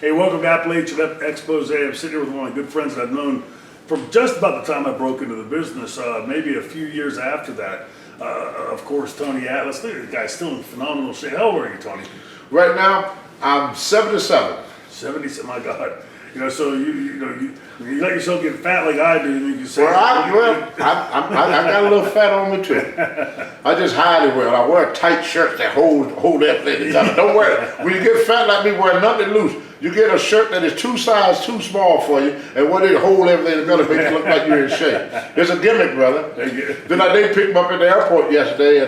Hey, welcome to Appalachian Expose. I'm sitting here with one of my good friends that I've known from just about the time I broke into the business, maybe a few years after that. Of course, Tony Atlas. Look at the guy's still in phenomenal shape. How old are you, Tony? Right now, I'm 77. 70, my God. You know, so you let yourself get fat like I do, and you can say, Well, I got a little fat on me too. I just hide it well. I wear tight shirts that hold everything together. Don't wear it. When you get fat like me, wear nothing loose. You get a shirt that is two sizes too small for you, and when it hold everything together, make it look like you're in shape. It's a gimmick, brother. Then I did pick him up at the airport yesterday, and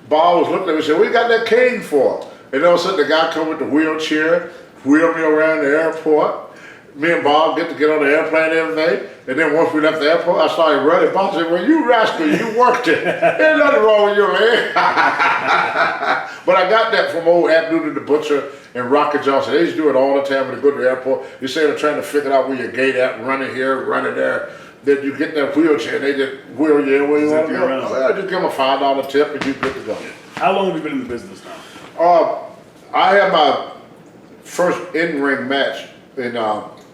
Bob was looking at me and said, "What you got that cane for?" And all of a sudden, the guy come with the wheelchair, wheel me around the airport. Me and Bob get on the airplane and everything, and then once we left the airport, I started running. Bob said, "Well, you rascal, you worked it. There's nothing wrong with you, man." But I got that from old Abdul the Butcher and Rocket Johnson. They used to do it all the time when they go to the airport. You say they're trying to figure out where your gate at, running here, running there. Then you get that wheelchair, and they just wheel you where you want to go. I just give them a $5 tip, and you're good to go. How long have you been in the business now? I had my first in-ring match in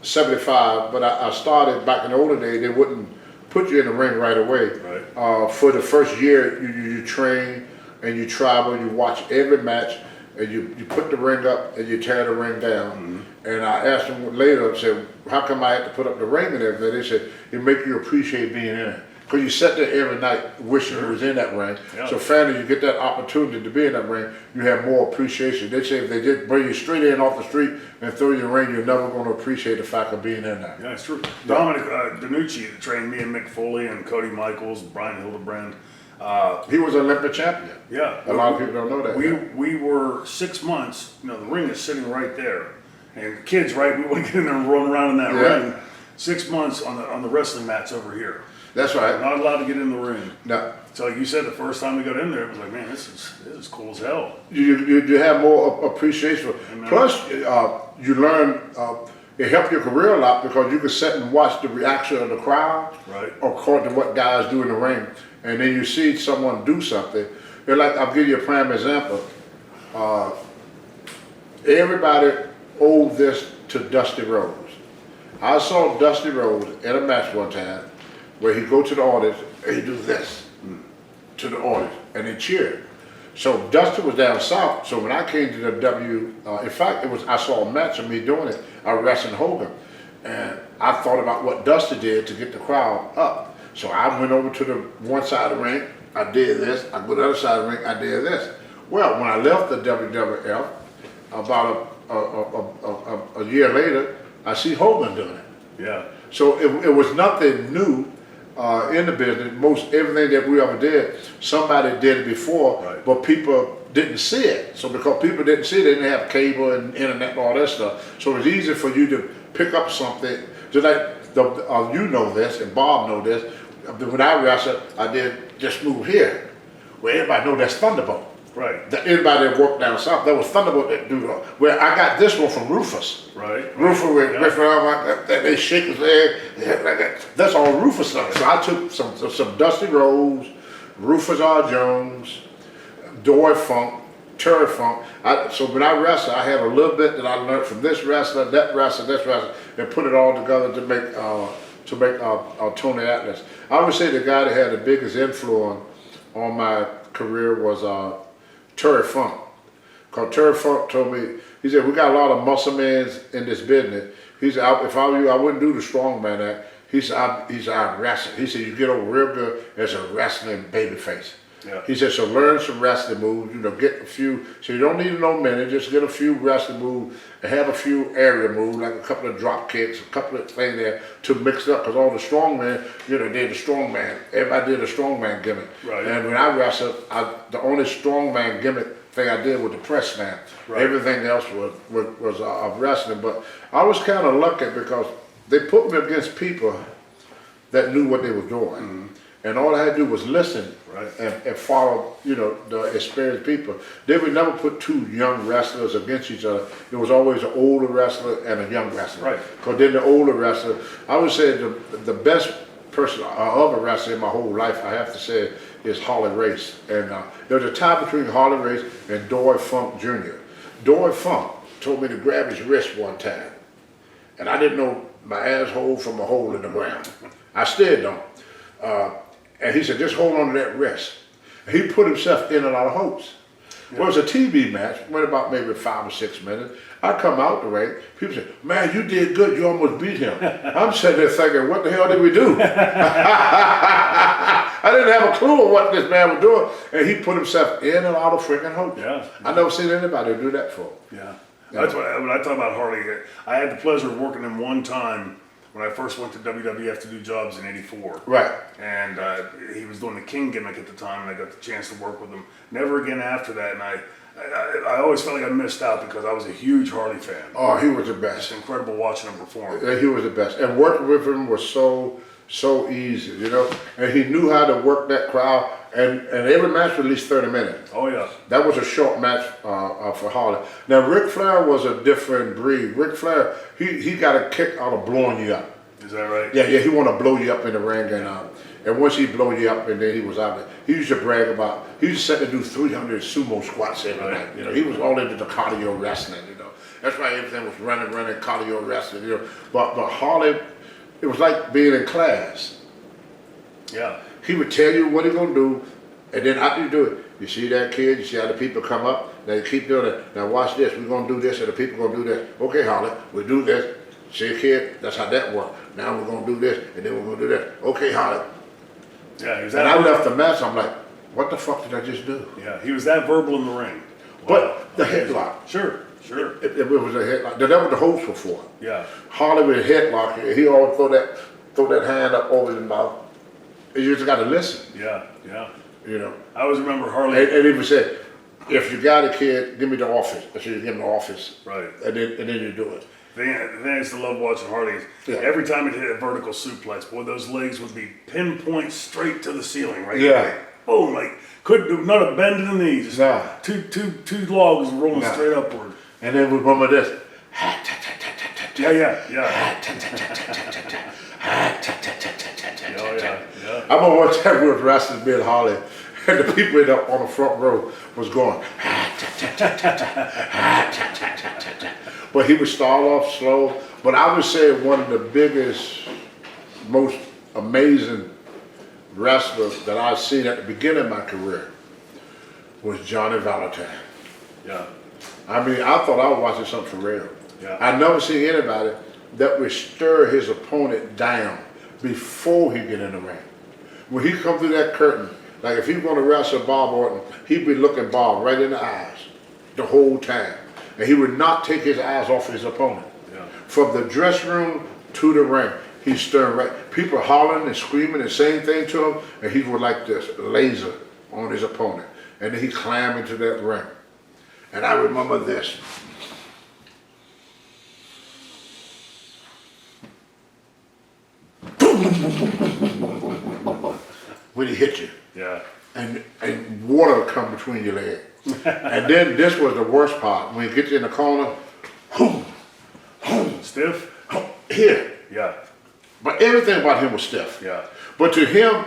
75, but I started back in the older days. They wouldn't put you in the ring right away. Right. For the first year, you train and you travel, you watch every match, and you put the ring up and you tear the ring down. Mm-hmm. And I asked them later, I said, "How come I had to put up the ring and everything?" They said, "It make you appreciate being in it. Because you sat there every night wishing you was in that ring. Yeah. So finally you get that opportunity to be in that ring, you have more appreciation." They say if they just bring you straight in off the street and throw you in the ring, you're never going to appreciate the fact of being in there. Yeah, it's true. Yeah. Dominic Danucci trained me and Mick Foley and Cody Michaels, Brian Hildebrand. He was an Olympic champion. Yeah. A lot of people don't know that. We were 6 months, the ring is sitting right there. And kids, right, we want to get in there and run around in that ring. 6 months on the wrestling mats over here. That's right. We're not allowed to get in the ring. No. So like you said, the first time we got in there, it was like, man, this is cool as hell. You have more appreciation. Amen. Plus, you learn, it helped your career a lot because you could sit and watch the reaction of the crowd, right, according to what guys do in the ring. And then you see someone do something. They're like, I'll give you a prime example. Everybody owed this to Dusty Rhodes. I saw Dusty Rhodes in a match one time where he go to the audience and he do this to the audience and they cheered. So Dusty was down south. So when I came to the in fact, I saw a match of me doing it. I wrestled Hogan, and I thought about what Dusty did to get the crowd up. So I went over to the one side of the ring. I did this. I go to the other side of the ring. I did this. Well, when I left the WWF, about a year later, I see Hogan doing it. Yeah. So it was nothing new in the business. Most everything that we ever did, somebody did it before, right, but people didn't see it. So because people didn't see it, they didn't have cable and internet and all that stuff. So it was easy for you to pick up something. Just like you know this, and Bob know this. When I wrestled, I did just move here. Well, everybody know that's Thunderbolt. Right. Everybody that worked down south, that was Thunderbolt that do that. Well, I got this one from Rufus. Right. Rufus with like that, they shake his leg like that. That's all Rufus stuff. So I took some Dusty Rhodes, Rufus R. Jones, Dory Funk, Terry Funk. So when I wrestled, I had a little bit that I learned from this wrestler, that wrestler, this wrestler, and put it all together to make Tony Atlas. I would say the guy that had the biggest influence on my career was Terry Funk. Because Terry Funk told me, he said, "We got a lot of muscle men in this business." He said, "If I were you, I wouldn't do the strongman act." He said, "I'm wrestling." He said, "You get over real good as a wrestling babyface." Yeah. He said, "So learn some wrestling moves, get a few, so you don't need no minute, just get a few wrestling moves and have a few area moves, like a couple of drop kicks, a couple of things there to mix it up, because all the strongmen, did the strongman. Everybody did a strongman gimmick." Right. And when I wrestled, the only strongman gimmick thing I did was the press man. Right. Everything else was wrestling, but I was kind of lucky because they put me against people that knew what they were doing. Mm-hmm. And all I had to do was listen, right, and follow, the experienced people. They would never put two young wrestlers against each other. It was always an older wrestler and a young wrestler. Right. Because then the older wrestler, I would say the best person of a wrestler in my whole life, I have to say, is Harley Race. And there was a tie between Harley Race and Dory Funk Jr. Dory Funk told me to grab his wrist one time. And I didn't know my asshole from a hole in the ground. I still don't. And he said, just hold on to that wrist. And he put himself in a lot of hopes. Yeah. Well, it was a TV match, went about maybe 5 or 6 minutes. I come out the ring, people say, man, you did good, you almost beat him. I'm sitting there thinking, what the hell did we do? I didn't have a clue of what this man was doing. And he put himself in a lot of freaking hopes. Yeah. I never seen anybody do that for. Yeah. That's why when I talk about Harley, I had the pleasure of working him one time when I first went to WWF to do jobs in '84. Right. And he was doing the King gimmick at the time, and I got the chance to work with him. Never again after that, and I always felt like I missed out because I was a huge Harley fan. Oh, he was the best. It's incredible watching him perform. Yeah, he was the best. And working with him was so easy, you know. And he knew how to work that crowd. And every match was at least 30 minutes. Oh, yeah. That was a short match for Harley. Now, Ric Flair was a different breed. Ric Flair, he got a kick out of blowing you up. Is that right? Yeah, he want to blow you up in the ring. And once he blow you up and then he was out there, he used to brag about, he used to set to do 300 sumo squats every night. You know, he was all into the cardio wrestling, you know. That's why everything was running, cardio wrestling, you know. But Harley, it was like being in class. Yeah. He would tell you what he's going to do, and then after you do it, you see that kid, you see how the people come up, now you keep doing it. Now watch this, we're going to do this, and the people going to do this. Okay, Harley, we do this. See, kid, that's how that works. Now we're going to do this, and then we're going to do this. Okay, Harley. Yeah, he was and I left the match, I'm like, what the fuck did I just do? Yeah, he was that verbal in the ring. Wow. But the headlock. Sure. It was a headlock. That was the host before. Yeah. Harley with a headlock, he always throw that hand up over his mouth. You just got to listen. Yeah. You know. I always remember Harley. And he would say, if you got a kid, give me the office. I said, give him the office. Right. And then you do it. The thing I used to love watching Harley, every time it hit a vertical suplex, boy, those legs would be pinpoint straight to the ceiling, right? Yeah. Boom, like couldn't do not a bend in the knees. Just nah. Two logs rolling straight upward. And then we remember this. Yeah. I remember one time we was wrestling me and Harley, and the people on the front row was going. But he would start off slow. But I would say one of the biggest, most amazing wrestlers that I've seen at the beginning of my career was Johnny Valentine. Yeah. I mean, I thought I was watching something for real. Yeah. I never seen anybody that would stir his opponent down before he get in the ring. When he come through that curtain, like if he's going to wrestle Bob Orton, he'd be looking Bob right in the eyes the whole time. And he would not take his eyes off his opponent. Yeah. From the dressing room to the ring, he's stirring right. People hollering and screaming and saying things to him, and he would like this laser on his opponent. And then he climb into that ring. And I remember this. When he hit you. Yeah. And water would come between your legs. And then this was the worst part. When he gets you in the corner, Stiff? Here. Yeah. But everything about him was stiff. Yeah. But to him,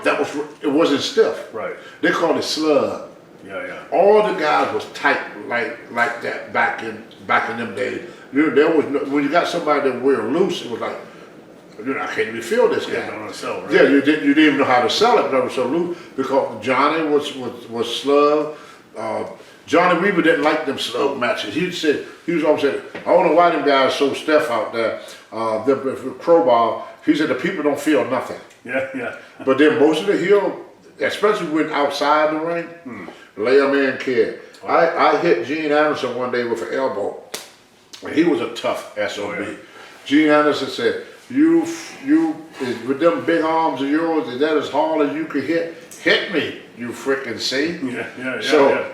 it wasn't stiff. Right. They called it slug. Yeah. All the guys was tight like that back in them days. There was no, when you got somebody that wear loose, it was like, I can't even feel this guy. Yeah, don't sell, right? Yeah, you didn't even know how to sell it. It was so loose because Johnny was slug. Johnny Weaver didn't like them slug matches. He was always saying, I don't know why them guys so stiff out there. The crowbar. He said the people don't feel nothing. Yeah. But then most of the heel, especially when outside the ring, lay a man kid. Oh. I hit Gene Anderson one day with an elbow, and he was a tough SOB. Oh, yeah. Gene Anderson said, you with them big arms of yours, is that as hard as you could hit me, you freaking see? Yeah.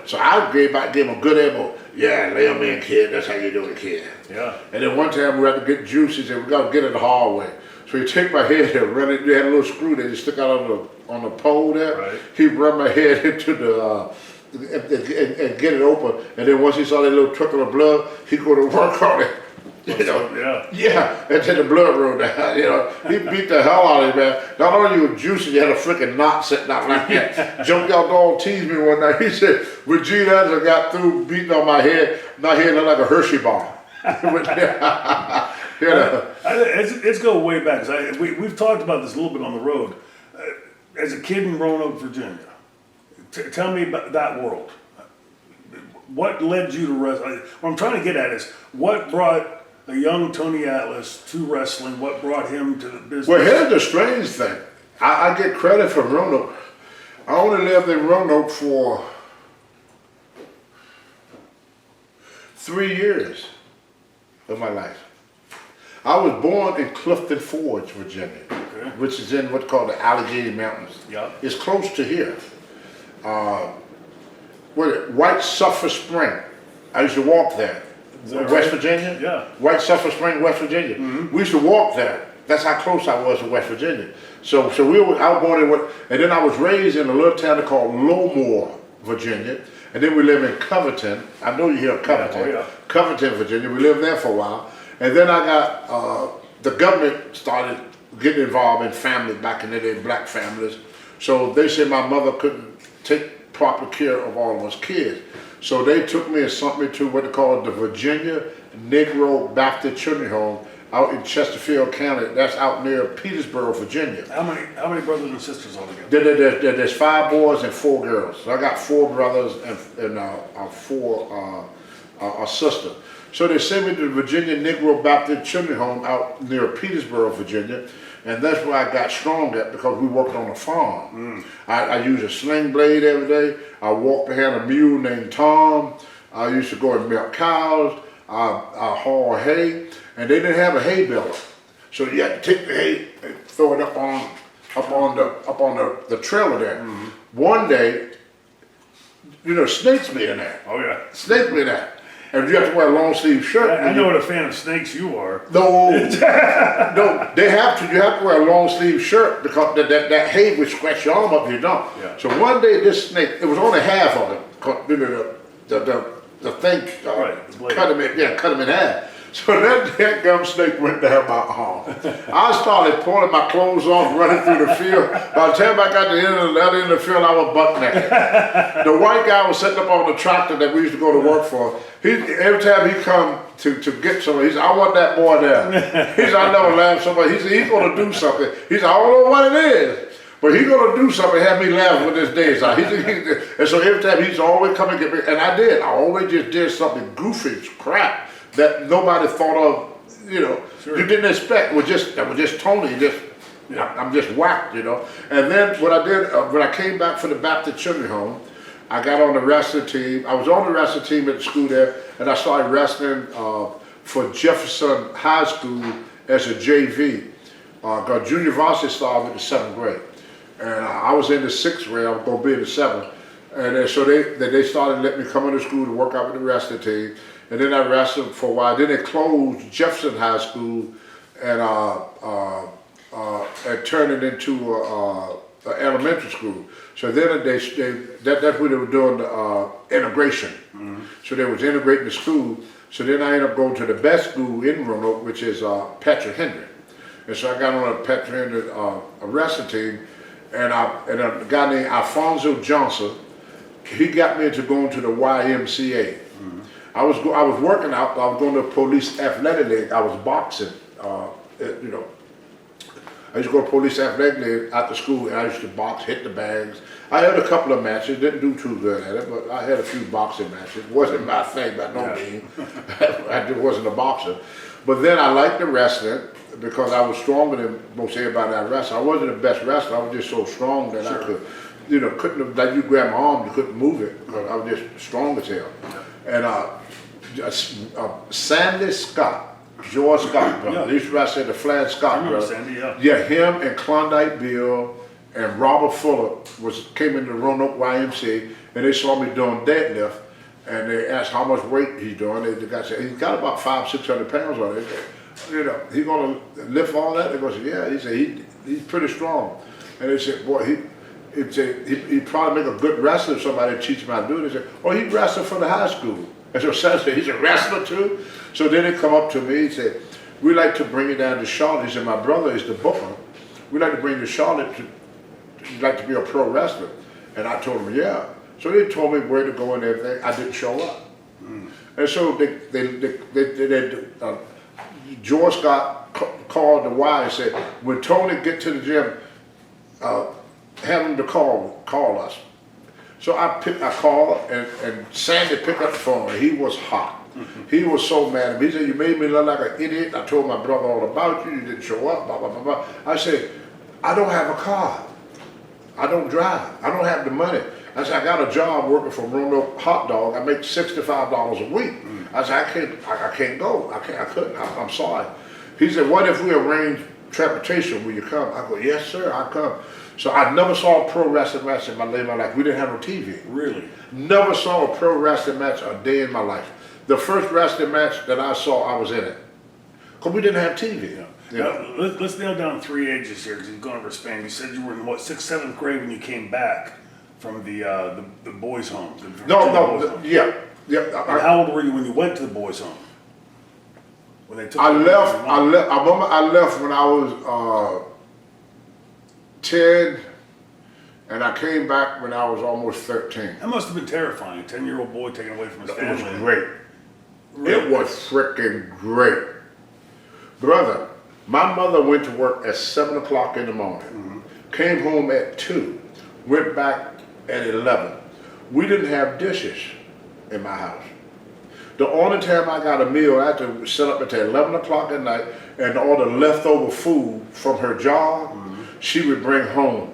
So I gave him a good elbow. Yeah, lay a man kid, that's how you do it, kid. Yeah. And then one time we had to get juice, he said, we got to get it the hard way. So he take my head and run it, they had a little screw that he stuck out on the pole there. Right. He run my head into the, and get it open. And then once he saw that little trickle of blood, he go to work on it. Yeah, and then the blood rolled down, He beat the hell out of him, man. Not only you were juicing, you had a freaking knot sitting out like that. Junkyard Dog teased me one night. He said, when Gene Anderson got through beating on my head looked like a Hershey bar. You know. It's going way back. 'Cause we've talked about this a little bit on the road. As a kid in Roanoke, Virginia, tell me about that world. What led you to wrestling? What I'm trying to get at is what brought a young Tony Atlas to wrestling? What brought him to the business? Well, here's the strange thing. I get credit from Roanoke. I only lived in Roanoke for 3 years of my life. I was born in Clifton Forge, Virginia, which is in what's called the Allegheny Mountains. Yeah. It's close to here. White Sulphur Spring. I used to walk there. West Virginia? Yeah. White Sulphur Spring, West Virginia. We used to walk there. That's how close I was to West Virginia. So I was born in and then I was raised in a little town called Lowmore, Virginia. And then we live in Covington. I know you hear of Covington. Yeah, Covington, Virginia. We lived there for a while. And then I got, the government started getting involved in families back in the day, black families. So they said my mother couldn't take proper care of all of us kids. So they took me and sent me to what they call the Virginia Negro Baptist Children's Home out in Chesterfield County. That's out near Petersburg, Virginia. How many brothers and sisters altogether? There's 5 boys and 4 girls. So I got 4 brothers and 4 a sister. So they sent me to the Virginia Negro Baptist Children's Home out near Petersburg, Virginia. And that's where I got strong at because we worked on a farm. I used a sling blade every day. I walked behind a mule named Tom. I used to go and milk cows. I haul hay. And they didn't have a hay baler. So you had to take the hay and throw it up on the trailer there. One day, snakes be in there. Oh yeah. Snakes be in there. And you have to wear a long sleeve shirt. I know what a fan of snakes you are. No, no, they have to. You have to wear a long sleeve shirt because that hay would scratch your arm up if you don't. Yeah. So one day this snake, it was only half of it. The thing cut him in half. So that gum snake went down my arm. I started pulling my clothes off, running through the field. By the time I got to the other end of the field, I was butt naked. The white guy was sitting up on the tractor that we used to go to work for. Every time he come to get somebody, he said, "I want that boy there." He said, "I never laughed somebody." He said, "He's going to do something." He said, "I don't know what it is, but he's going to do something." Have me laugh with his days out. And so every time he's always coming to get me, and I did. I always just did something goofy crap that nobody thought of, Sure. You didn't expect. That was just Tony. I'm just whacked, And then what I did, when I came back from the Baptist Children's Home, I got on the wrestling team. I was on the wrestling team at the school there, and I started wrestling for Jefferson High School as a JV. Got junior varsity started in the 7th grade. And I was in the 6th grade, I was going to be in the 7th. And so they started letting me come into school to work out with the wrestling team. And then I wrestled for a while. Then they closed Jefferson High School and turned it into an elementary school. So then that's when they were doing the integration. So they was integrating the school. So then I ended up going to the best school in Roanoke, which is Patrick Henry. And so I got on a Patrick Henry wrestling team, and a guy named Alfonso Johnson, he got me into going to the YMCA. I was working out. I was going to police athletic league. I was boxing. I used to go to police athletic league after school, and I used to box, hit the bags. I had a couple of matches. Didn't do too good at it, but I had a few boxing matches. Wasn't my thing by no means. I just wasn't a boxer. But then I liked the wrestling because I was stronger than most everybody I wrestled. I wasn't the best wrestler. I was just so strong that I could, couldn't have, like you grab my arm, you couldn't move it because I was just strong as hell. And Sandy Scott, George Scott brother. They used to wrestle at the Flair Scott brother. Sandy, yeah, him and Klondike Bill and Robert Fuller came into Roanoke YMCA, and they saw me doing deadlift, and they asked how much weight he's doing. The guy said he's got about 500-600 pounds on it. He gonna lift all that? They go, yeah. He said he's pretty strong, and they said, boy, he'd probably make a good wrestler if somebody teach him how to do it. They said, oh, he wrestled for the high school. And so Sam said, he's a wrestler too? So then they come up to me and said, we'd like to bring you down to Charlotte. He said, my brother is the booker. We'd like to bring you to Charlotte. You'd like to be a pro wrestler. And I told him, yeah. So they told me where to go and everything. I didn't show up. And so George called the Y and said, when Tony get to the gym, have him to call us. So I called and Sandy picked up the phone and he was hot. He was so mad at me. He said, you made me look like an idiot. I told my brother all about you. You didn't show up, blah, blah, blah, blah. I said, I don't have a car. I don't drive. I don't have the money. I said, I got a job working for Roanoke Hot Dog. I make $65 a week. I said, I can't go. I couldn't. I'm sorry. He said, what if we arrange transportation? Will you come? I go, yes, sir, I'll come. So I never saw a pro wrestling match in my life. We didn't have no TV. Really? Never saw a pro wrestling match a day in my life. The first wrestling match that I saw, I was in it. Because we didn't have TV. Yeah. Now, let's nail down 3 ages here, because you've gone over Spain. You said you were in, what, 6th, 7th grade when you came back from the boys' home? Yeah. And how old were you when you went to the boys' home? When they took I left when I was 10, and I came back when I was almost 13. That must have been terrifying, a 10-year-old boy taken away from his family. It was great. Really? It was freaking great. Brother, my mother went to work at 7 o'clock in the morning, came home at 2, went back at 11. We didn't have dishes in my house. The only time I got a meal, I had to set up until 11 o'clock at night, and all the leftover food from her job, she would bring home.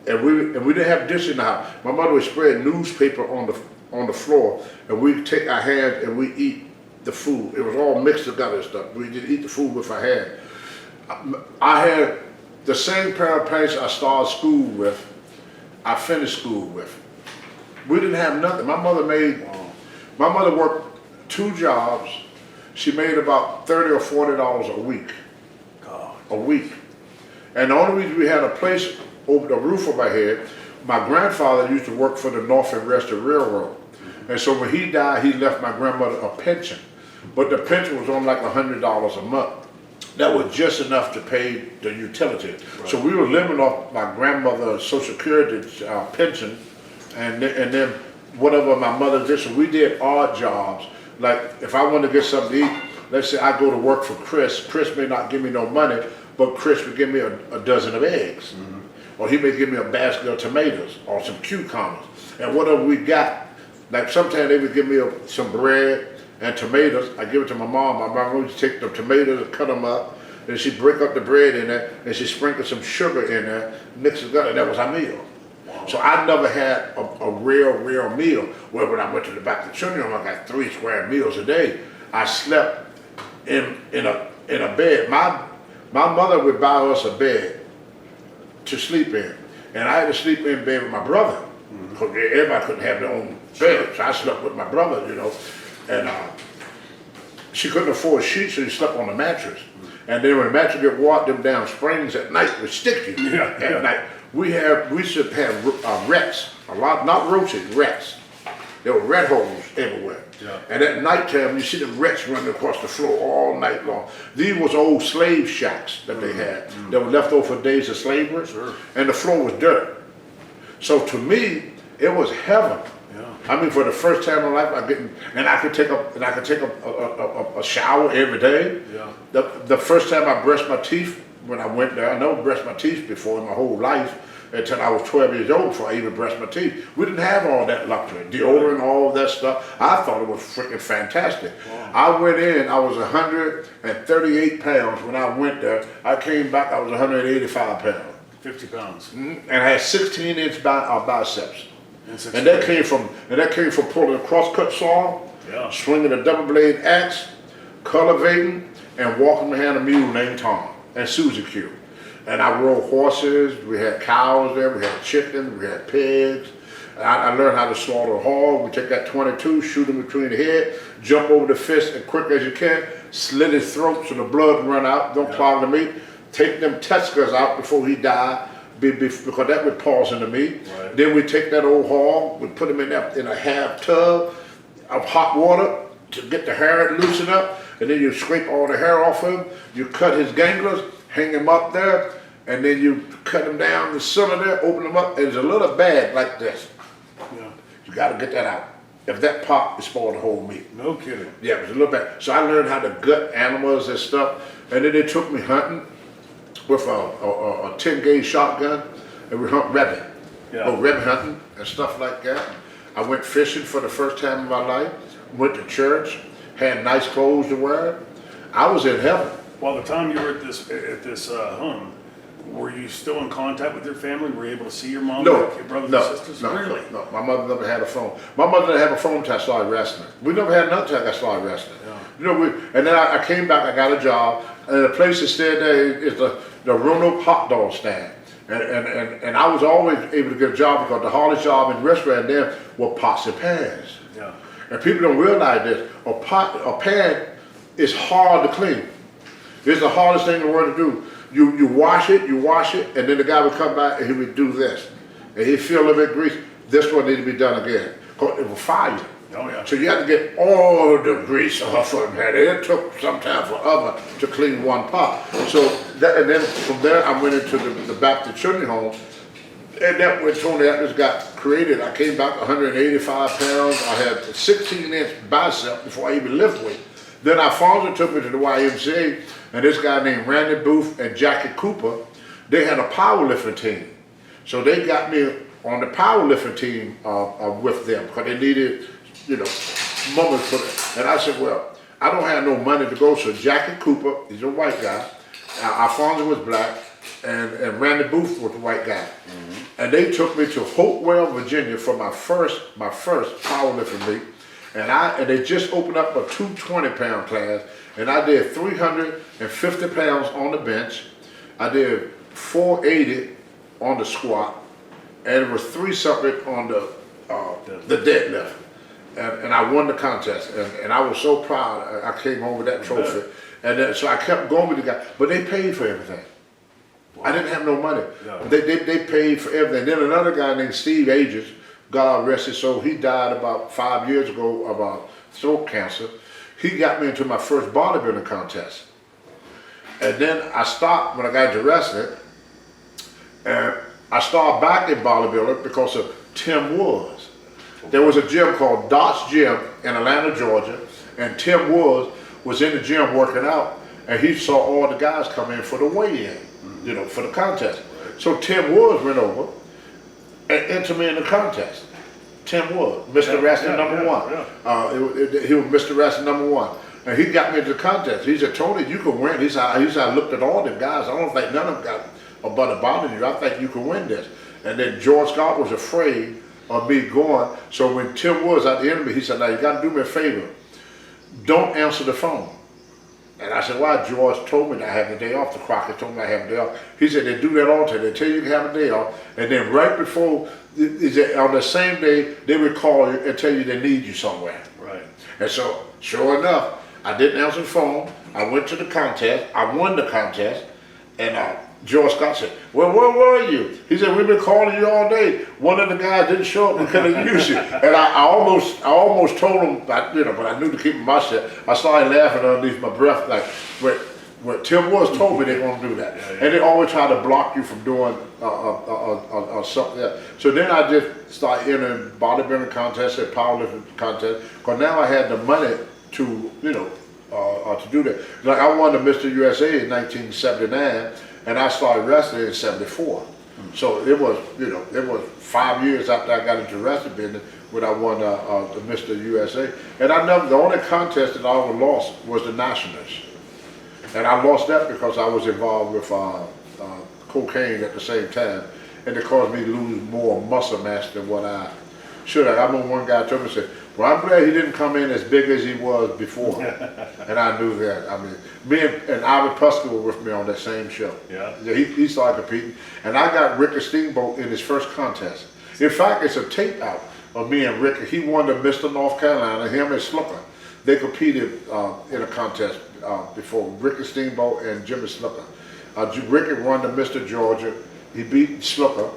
And we didn't have dishes in the house. My mother would spread newspaper on the floor, and we'd take our hands and we eat the food. It was all mixed together and stuff. We did eat the food with our hand. I had the same pair of pants I started school with, I finished school with. We didn't have nothing. My mother worked 2 jobs. She made about $30 or $40 a week. God. A week. And the only reason we had a place over the roof of our head, my grandfather used to work for the North and Western Railroad. And so when he died, he left my grandmother a pension. But the pension was on like $100 a month. That was just enough to pay the utilities. Right. So we were living off my grandmother's Social Security pension, and then whatever my mother did. So we did odd jobs. Like if I wanted to get something to eat, let's say I go to work for Chris. Chris may not give me no money, but Chris would give me a dozen of eggs. Or he may give me a basket of tomatoes or some cucumbers. And whatever we got, like sometimes they would give me some bread and tomatoes. I give it to my mom. My mom would take the tomatoes and cut them up. And she'd break up the bread in there and she'd sprinkle some sugar in there, mix it together. That was our meal. Wow. So I never had a real meal. Well, when I went to the back of the children's room, I got 3 square meals a day. I slept in a bed. My mother would buy us a bed to sleep in. And I had to sleep in bed with my brother. Because everybody couldn't have their own bed. So I slept with my brother, you know. And she couldn't afford sheets, so she slept on the mattress. And then when the mattress get wore them down springs at night would stick you at night. We should have rats, a lot, not roaches, rats. There were rat holes everywhere. Yeah. And at nighttime, you see the rats running across the floor all night long. These was old slave shacks that they had that were left over for days of slavery, and the floor was dirt. So to me, it was heaven. Yeah. I mean, for the first time in my life, I could take a shower every day. Yeah. The first time I brushed my teeth when I went there, I never brushed my teeth before in my whole life until I was 12 years old before I even brushed my teeth. We didn't have all that luxury, deodorant, all that stuff. I thought it was freaking fantastic. Wow. I went in, I was 138 pounds when I went there. I came back, I was 185 pounds. 50 pounds. And I had 16-inch biceps. And that came from pulling a crosscut saw, swinging a double blade axe, cultivating, and walking behind a mule named Tom and Susie Q. And I rode horses, we had cows there, we had chickens, we had pigs. I learned how to slaughter a hog. We take that 22, shoot him between the head, jump over the fist as quick as you can, slit his throat so the blood run out, don't clog the meat, take them testicles out before he died, because that would poison the meat. Right. Then we take that old hog, we put him in a half tub of hot water to get the hair loosened up, and then you scrape all the hair off him, you cut his ganglions, hang him up there, and then you cut him down the center there, open him up, and there's a little bag like this. Yeah. You got to get that out. if that pop, it spoiled the whole meat. No kidding. Yeah, it was a little bit. So I learned how to gut animals and stuff. And then they took me hunting with a 10 gauge shotgun, and we hunt rabbit. Yeah. Go rabbit hunting and stuff like that. I went fishing for the first time in my life. Went to church, had nice clothes to wear. I was in heaven. Well, the time you were at this home, were you still in contact with your family? Were you able to see your mom, No, your brothers no, and sisters? no, Really? no. My mother never had a phone. My mother didn't have a phone until I started wrestling. We never had nothing until I started wrestling. Yeah. You know, and then I came back. I got a job, and the place that stayed there is the Roanoke hot dog stand. And I was always able to get a job because the hardest job in the restaurant there were pots and pans. Yeah. And people don't realize this. A pan is hard to clean. It's the hardest thing in the world to do. You wash it, and then the guy would come back and he would do this. And he'd feel a little bit of grease. This one needed to be done again. Because it will fire you. Oh, yeah. So you had to get all the grease off of them. And it took some time forever to clean one pot. So and then from there I went into the Baptist Children's Home. And that when Tony Atlas got created, I came back 185 pounds. I had 16-inch bicep before I even lift weight. Then Alfonso took me to the YMCA, and this guy named Randy Booth and Jackie Cooper, they had a powerlifting team. So they got me on the powerlifting team with them because they needed, moments for it. And I said, well, I don't have no money to go, so Jackie Cooper, he's a white guy, Alfonso was black, and Randy Booth was a white guy. Mm-hmm. And they took me to Hopewell, Virginia for my first powerlifting meet. And they just opened up a 220-pound class, and I did 350 pounds on the bench. I did 480 on the squat, and it was 3-something on the deadlift. And I won the contest, and I was so proud. I came home with that trophy, and then, so I kept going with the guy. But they paid for everything. Wow. I didn't have no money. Yeah. They paid for everything. Then another guy named Steve Ages, God rest his soul, he died about 5 years ago of throat cancer. He got me into my first bodybuilding contest. And then I stopped when I got into wrestling, and I started back in bodybuilding because of Tim Woods. There was a gym called Dot's Gym in Atlanta, Georgia, and Tim Woods was in the gym working out, and he saw all the guys come in for the weigh-in, for the contest. So Tim Woods went over and entered me in the contest. Tim Woods, Mr. Wrestling number one. Yeah. He was Mr. Wrestling number one. And he got me into the contest. He said, Tony, you can win. He said, I looked at all them guys. I don't think none of them got a butt about you. I think you can win this. And then George Scott was afraid of me going. So when Tim Woods at the end of me, he said, now you got to do me a favor. Don't answer the phone. And I said, why? George told me that I have a day off. The Crockett told me I have a day off. He said, they do that all the time. They tell you you can have a day off. And then right before, on the same day, they would call you and tell you they need you somewhere. Right. And so, sure enough, I didn't answer the phone. I went to the contest. I won the contest. And George Scott said, well, where were you? He said, we've been calling you all day. One of the guys didn't show up. We couldn't use you. And I almost told him, but I knew to keep my shit. I started laughing underneath my breath, like, when Tim Woods told me they're going to do that. Yeah. And they always try to block you from doing something else. So then I just started entering bodybuilding contests and powerlifting contests, because now I had the money to, to do that. Like I won the Mr. USA in 1979, and I started wrestling in 74. So it was, it was 5 years after I got into wrestling business when I won the Mr. USA. And the only contest that I ever lost was the Nationals. And I lost that because I was involved with cocaine at the same time, and it caused me to lose more muscle mass than what I should have. I remember one guy told me, said, well, I'm glad he didn't come in as big as he was before. And I knew that. I mean, me and Ivy Pusker were with me on that same show. Yeah. He started competing. And I got Ricky Steamboat in his first contest. In fact, it's a tape out of me and Ricky. He won the Mr. North Carolina, him and Slooker. They competed in a contest before, Ricky Steamboat and Jimmy Slooker. Ricky won the Mr. Georgia. He beat Slooker.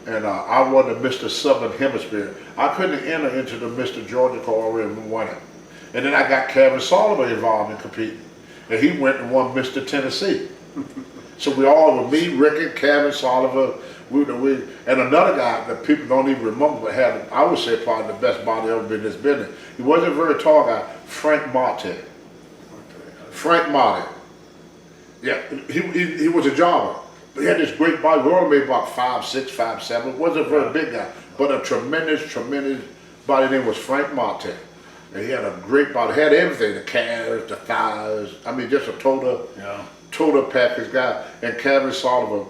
And I won the Mr. Southern Hemisphere. I couldn't enter into the Mr. Georgia because I already won it. And then I got Kevin Sullivan involved in competing. And he went and won Mr. Tennessee. So we all were me, Ricky, Kevin Sullivan, And another guy that people don't even remember, but had, I would say, probably the best body ever been in this business. He wasn't a very tall guy, Frank Martin. Frank Martin. Yeah, he was a jobber. But he had this great body. We only made about 5'6", 5'7". Wasn't a very big guy, but a tremendous body. His name was Frank Martin. And he had a great body. Had everything, the calves, the thighs. I mean, just a total package guy. And Kevin Sullivan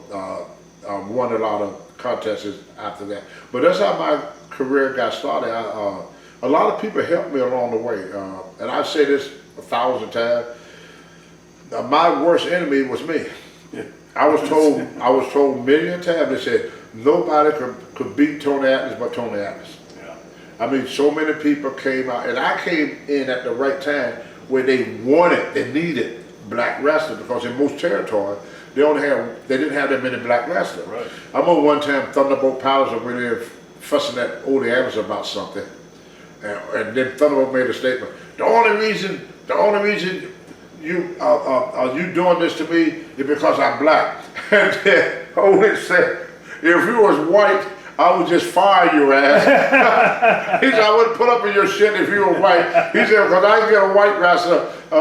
won a lot of contests after that. But that's how my career got started. A lot of people helped me along the way. And I say this 1,000 times. My worst enemy was me. Yeah. I was told a million times. They said nobody could beat Tony Atlas but Tony Atlas. Yeah. I mean, so many people came out, and I came in at the right time where they needed black wrestlers, because in most territories they didn't have that many black wrestlers. Right. I remember one time Thunderbolt Powers were there fussing at Ole Adams about something, and then Thunderbolt made a statement. The only reason you doing this to me is because I'm black. And then Ole said, if you was white, I would just fire your ass. He said, I wouldn't put up with your shit if you were white. He said, because I can get a white wrestler a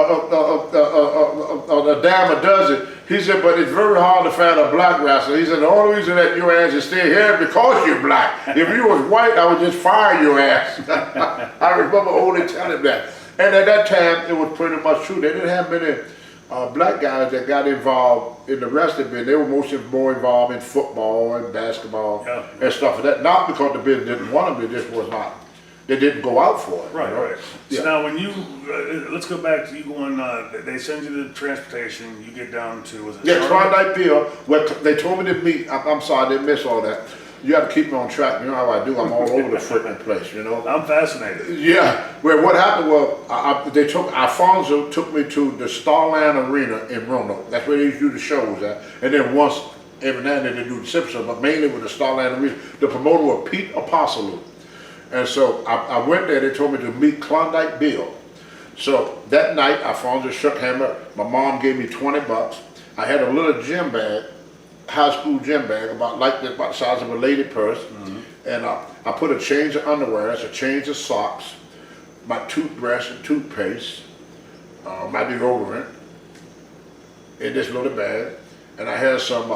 dime a dozen. He said, but it's very hard to find a black wrestler. He said, the only reason that your ass is still here is because you're black. If you was white, I would just fire your ass. I remember Ole telling him that. And at that time, it was pretty much true. They didn't have many black guys that got involved in the wrestling business. They were mostly more involved in football and basketball and stuff like that. Not because the business didn't want them, they just was not. They didn't go out for it. Right, you know? right. Yeah. So now when you, let's go back to you going, they send you the transportation, you get down to, was it Klondike Bill, where they told me to meet. I'm sorry, I didn't miss all that. You have to keep me on track. You know how I do. I'm all over the freaking place, you know. I'm fascinated. Yeah. Well, what happened was Alfonso took me to the Starland Arena in Roanoke. That's where they used to do the shows at. And then once every now and then they do the Simpsons, but mainly with the Starland Arena. The promoter was Pete Apostolou. And so I went there. They told me to meet Klondike Bill. So that night, Alfonso shook hands. My mom gave me $20. I had a little gym bag, high school gym bag, about the size of a lady purse, and I put a change of underwear, a change of socks, my toothbrush and toothpaste, my deodorant in this little bag, and I had some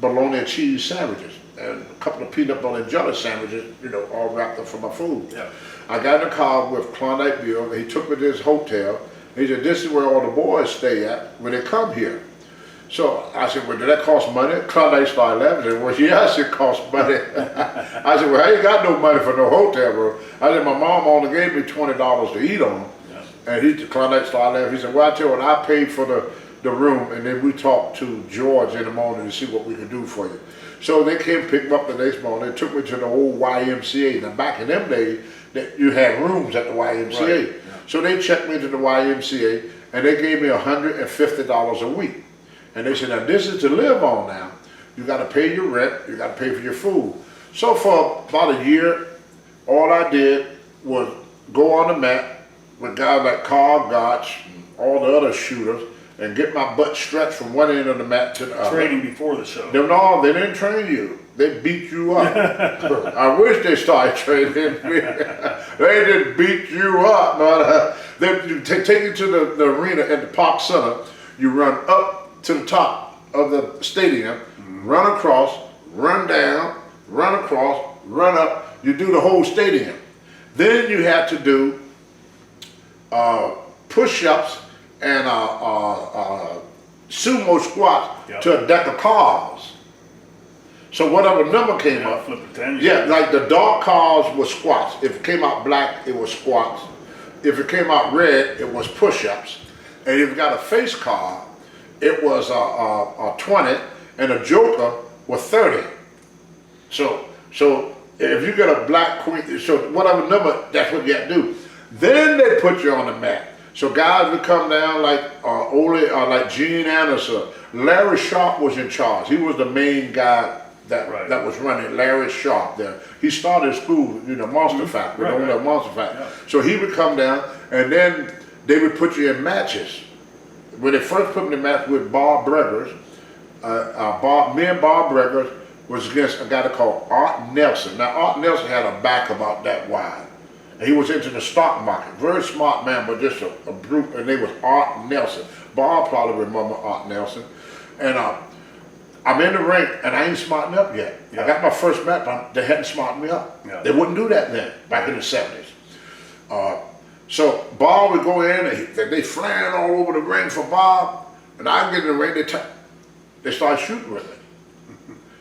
bologna and cheese sandwiches and a couple of peanut butter and jelly sandwiches, you know, all wrapped up for my food. Yeah. I got in the car with Klondike Bill. He took me to his hotel. He said, "This is where all the boys stay at when they come here." So I said, "Well, did that cost money?" Klondike started laughing. He said, "Well, yes, it costs money." I said, "Well, I ain't got no money for no hotel room." I said, "My mom only gave me $20 to eat on." Yeah. And Klondike started laughing. He said, "Well, I tell you what, I paid for the room, and then we talked to George in the morning to see what we could do for you." So they came pick me up the next morning. They took me to the old YMCA. Now, back in them days, you had rooms at the YMCA. Right. Yeah. So they checked me to the YMCA, and they gave me $150 a week. And they said, "Now this is to live on now. You got to pay your rent, you got to pay for your food." So for about a year, all I did was go on the mat with guys like Carl Gotch and all the other shooters and get my butt stretched from one end of the mat to the other. Training before the show. No, they didn't train you. They beat you up. I wish they started training me. They didn't beat you up, but they take you to the arena at the Park Center. You run up to the top of the stadium, run across, run down, run across, run up. You do the whole stadium. Then you have to do push-ups and sumo squats to a deck of cars. So whatever number came up, like the dark cars were squats. If it came out black, it was squats. If it came out red, it was push-ups. And if you got a face card, it was a 20, and a joker was 30. So if you get a black queen, so whatever number, that's what you have to do. Then they put you on the mat. So guys would come down like like Gene Anderson. Larry Sharp was in charge. He was the main guy that was running. Larry Sharp there. He started school, you know, Monster Factory, Monster Factory. Yeah. So he would come down, and then they would put you in matches. When they first put me in match with Bob Breggers, me and Bob Breggers was against a guy called Art Nelson. Now, Art Nelson had a back about that wide. And he was into the stock market. Very smart man, but just a brute. And they was Art Nelson. Bob probably remember Art Nelson. And I'm in the ring, and I ain't smartened up yet. Yeah. I got my first match, but they hadn't smartened me up. Yeah. They wouldn't do that then, back in the 70s. So Bob would go in, and they flying all over the ring for Bob, and I get in the ring, they start shooting with me.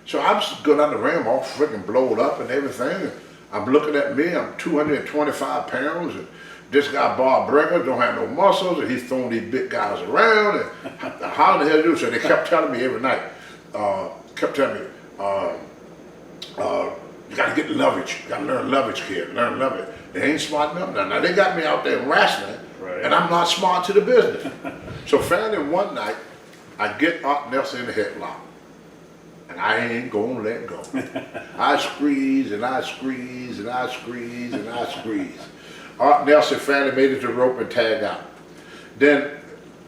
So I'm just going down the ring, I'm all freaking blowed up and everything. And I'm looking at me, I'm 225 pounds, and this guy Bob Brecker don't have no muscles, and he's throwing these big guys around, and how the hell do? So they kept telling me every night, you gotta get leverage, you gotta learn leverage, kid, learn leverage. They ain't smart enough now. Now they got me out there wrestling, right, and I'm not smart to the business. So finally one night, I get Art Nelson in the headlock, and I ain't gonna let go. I squeeze, and I squeeze, and I squeeze, and I squeeze. Art Nelson finally made it to the rope and tag out. Then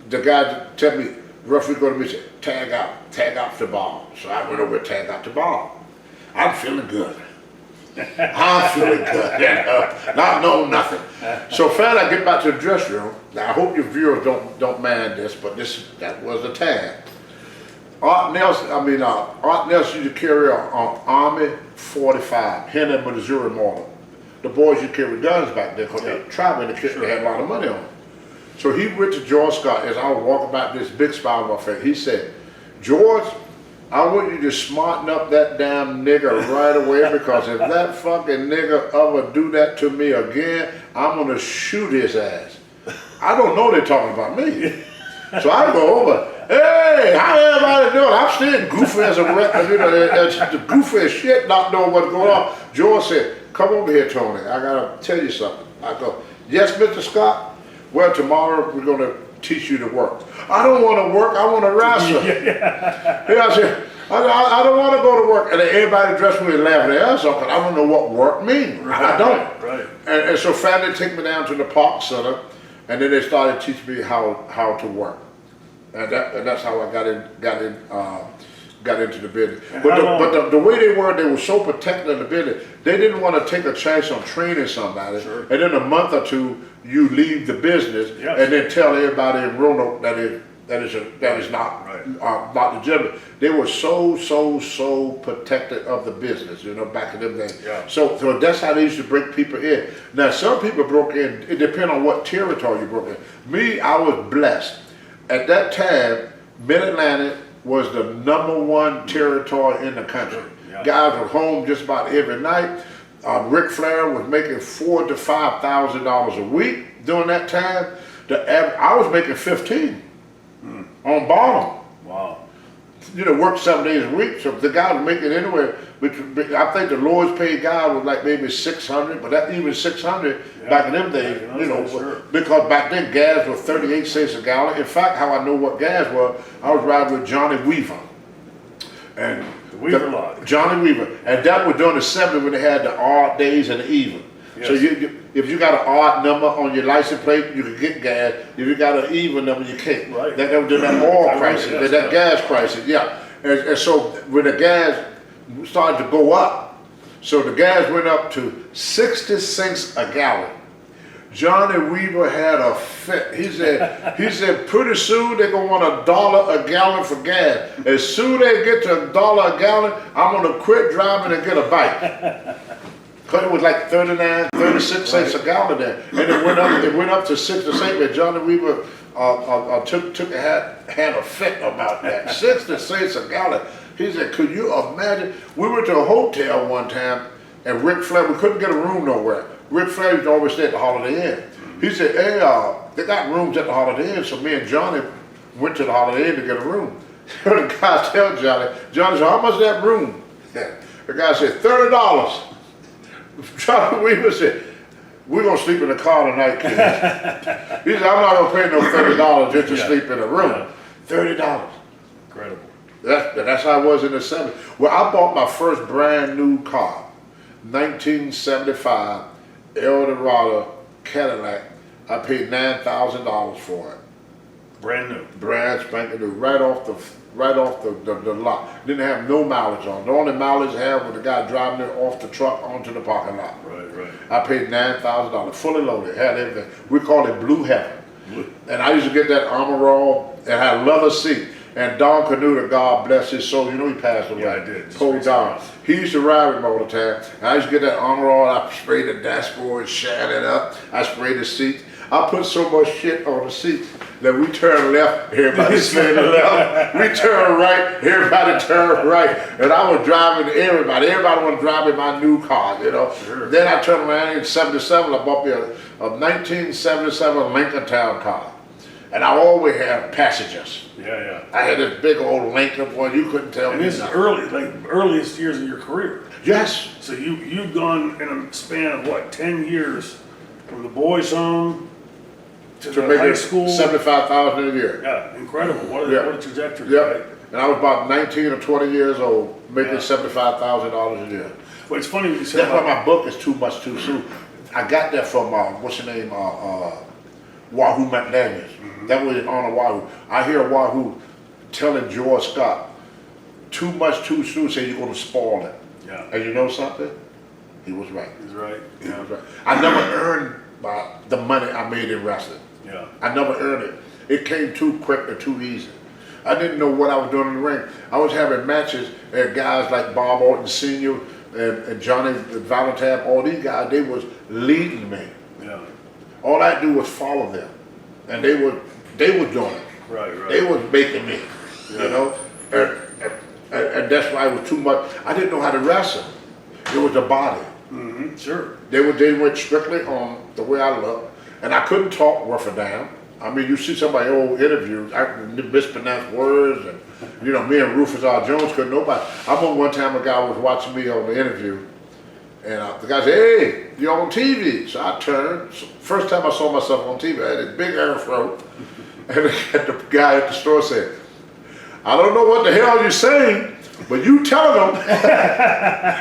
the guy tell me, referee go to me and say, tag out the ball. So I went over and tag out the ball. I'm feeling good. I'm feeling good, you know, not knowing nothing. So finally I get back to the dressing room. Now I hope your viewers don't mind this, but that was a tag. Art Nelson used to carry an Army 45, Henry, Missouri model. The boys used to carry guns back then because they traveled in the kit, they had a lot of money on them. So he went to George Scott as I was walking back this big smile on my face. He said, George, I want you to smarten up that damn nigga right away, because if that fucking nigga ever do that to me again, I'm gonna shoot his ass. I don't know they're talking about me. So I go over, hey, how everybody doing? I'm still goofy as a wreck, you know, the goofy as shit, not knowing what's going on. George said, come over here, Tony, I gotta tell you something. I go, yes, Mr. Scott? Well, tomorrow we're gonna teach you to work. I don't wanna work, I wanna wrestle. Yeah, I said, I don't wanna go to work. And then everybody dressed me and laughing their ass off, because I don't know what work means. Right, I don't. Right. And so finally they take me down to the park center, and then they started teaching me how to work. And that's how I got into the business. But the way they were so protected in the business, they didn't want to take a chance on training somebody, Sure. and in a month or two you leave the business, yes, and then tell everybody in Roanoke that is not legitimate. They were so protected of the business, you know, back in them days. Yeah. So that's how they used to break people in. Now some people broke in. It depends on what territory you broke in. Me, I was blessed. At that time, Mid-Atlantic was the #1 territory in the country. Yeah. Guys were home just about every night. Ric Flair was making $4,000 to $5,000 a week during that time. I was making 15 on bottom. Wow. You know, worked 7 days a week. So the guy was making anywhere, I think the lowest paid guy was like maybe 600, but that even 600 back in them days, you know, sure, because back then gas was 38 cents a gallon. In fact, how I know what gas was, I was riding with Johnny Weaver. And The Weaver lot. Johnny Weaver. And that was during the 70s when they had the odd days and the even. Yes. So if you got an odd number on your license plate, you can get gas. If you got an even number, you can't. Right. That was during that oil I crisis, remember, that gas crisis, yeah. And so when the gas started to go up, so the gas went up to 60 cents a gallon. Johnny Weaver had a fit. He said, pretty soon they're gonna want $1 a gallon for gas. As soon as they get to $1 a gallon, I'm gonna quit driving and get a bike. Cause it was like 39, 36 cents a gallon there. And it went up to 60 cents, but Johnny Weaver had a fit about that. 60 cents a gallon. He said, could you imagine? We went to a hotel one time, and Ric Flair, we couldn't get a room nowhere. Ric Flair used to always stay at the Holiday Inn. He said, hey, they got rooms at the Holiday Inn, so me and Johnny went to the Holiday Inn to get a room. The guy tell Johnny said, how much is that room? The guy said, $30. Johnny Weaver said, we're gonna sleep in the car tonight, kids. He said, I'm not gonna pay no $30 just to sleep in a room. $30. Incredible. That's how I was in the 70s. Well, I bought my first brand new car, 1975 Eldorado Cadillac. I paid $9,000 for it. Brand new. Brand spanking new, right off the lot. Didn't have no mileage on. The only mileage I had was the guy driving it off the truck onto the parking lot. Right. I paid $9,000, fully loaded, had everything. We called it Blue Heaven. And I used to get that armor all and had leather seat. And Don Canuta, God bless his soul, you know he passed away. Yeah, I did. Poor Don. He used to ride with me all the time. And I used to get that armor all, I sprayed the dashboard, shine it up. I sprayed the seat. I put so much shit on the seat that we turn left, everybody slid left. We turn right, everybody turned right. And I was driving everybody. Everybody was driving my new car, you know. Sure. Then I turned around in '77, I bought me a 1977 Lincoln Town car. And I always had passengers. Yeah. I had this big old Lincoln one, you couldn't tell And me this is nothing. earliest years of your career. Yes. So you've gone in a span of what, 10 years from the boys' home to To the make high it school. 75,000 a year. Yeah, incredible. What Yeah. a trajectory, Yeah. right? And I was about 19 or 20 years old, making Yeah. $75,000 a year. Well, it's funny when you say That's why about, my book is Too Much Too Soon. I got that from, what's your name, Wahoo McDaniels. That was on Wahoo. I hear Wahoo telling George Scott, too much too soon, say you're gonna spoil it. yeah, And you know something? He was right. he's right. He Yeah, was right. I never earned the money I made in wrestling. yeah. I never earned it. It came too quick and too easy. I didn't know what I was doing in the ring. I was having matches and guys like Bob Orton Sr. and Johnny Valentine, all these guys, they was leading me. Yeah. All I do was follow them. And they were doing it. Right. They was making me, you Yeah. know? And that's why it was too much. I didn't know how to wrestle. It was the body. Mm-hmm. Sure. They went strictly on the way I looked. And I couldn't talk worth a damn. I mean, you see some of my old interviews, I mispronounce words, and you know, me and Rufus R. Jones couldn't nobody. I remember one time a guy was watching me on the interview, and the guy said, "Hey, you're on TV." So I turned. First time I saw myself on TV, I had this big afro, and the guy at the store said, "I don't know what the hell you're saying, but you telling them."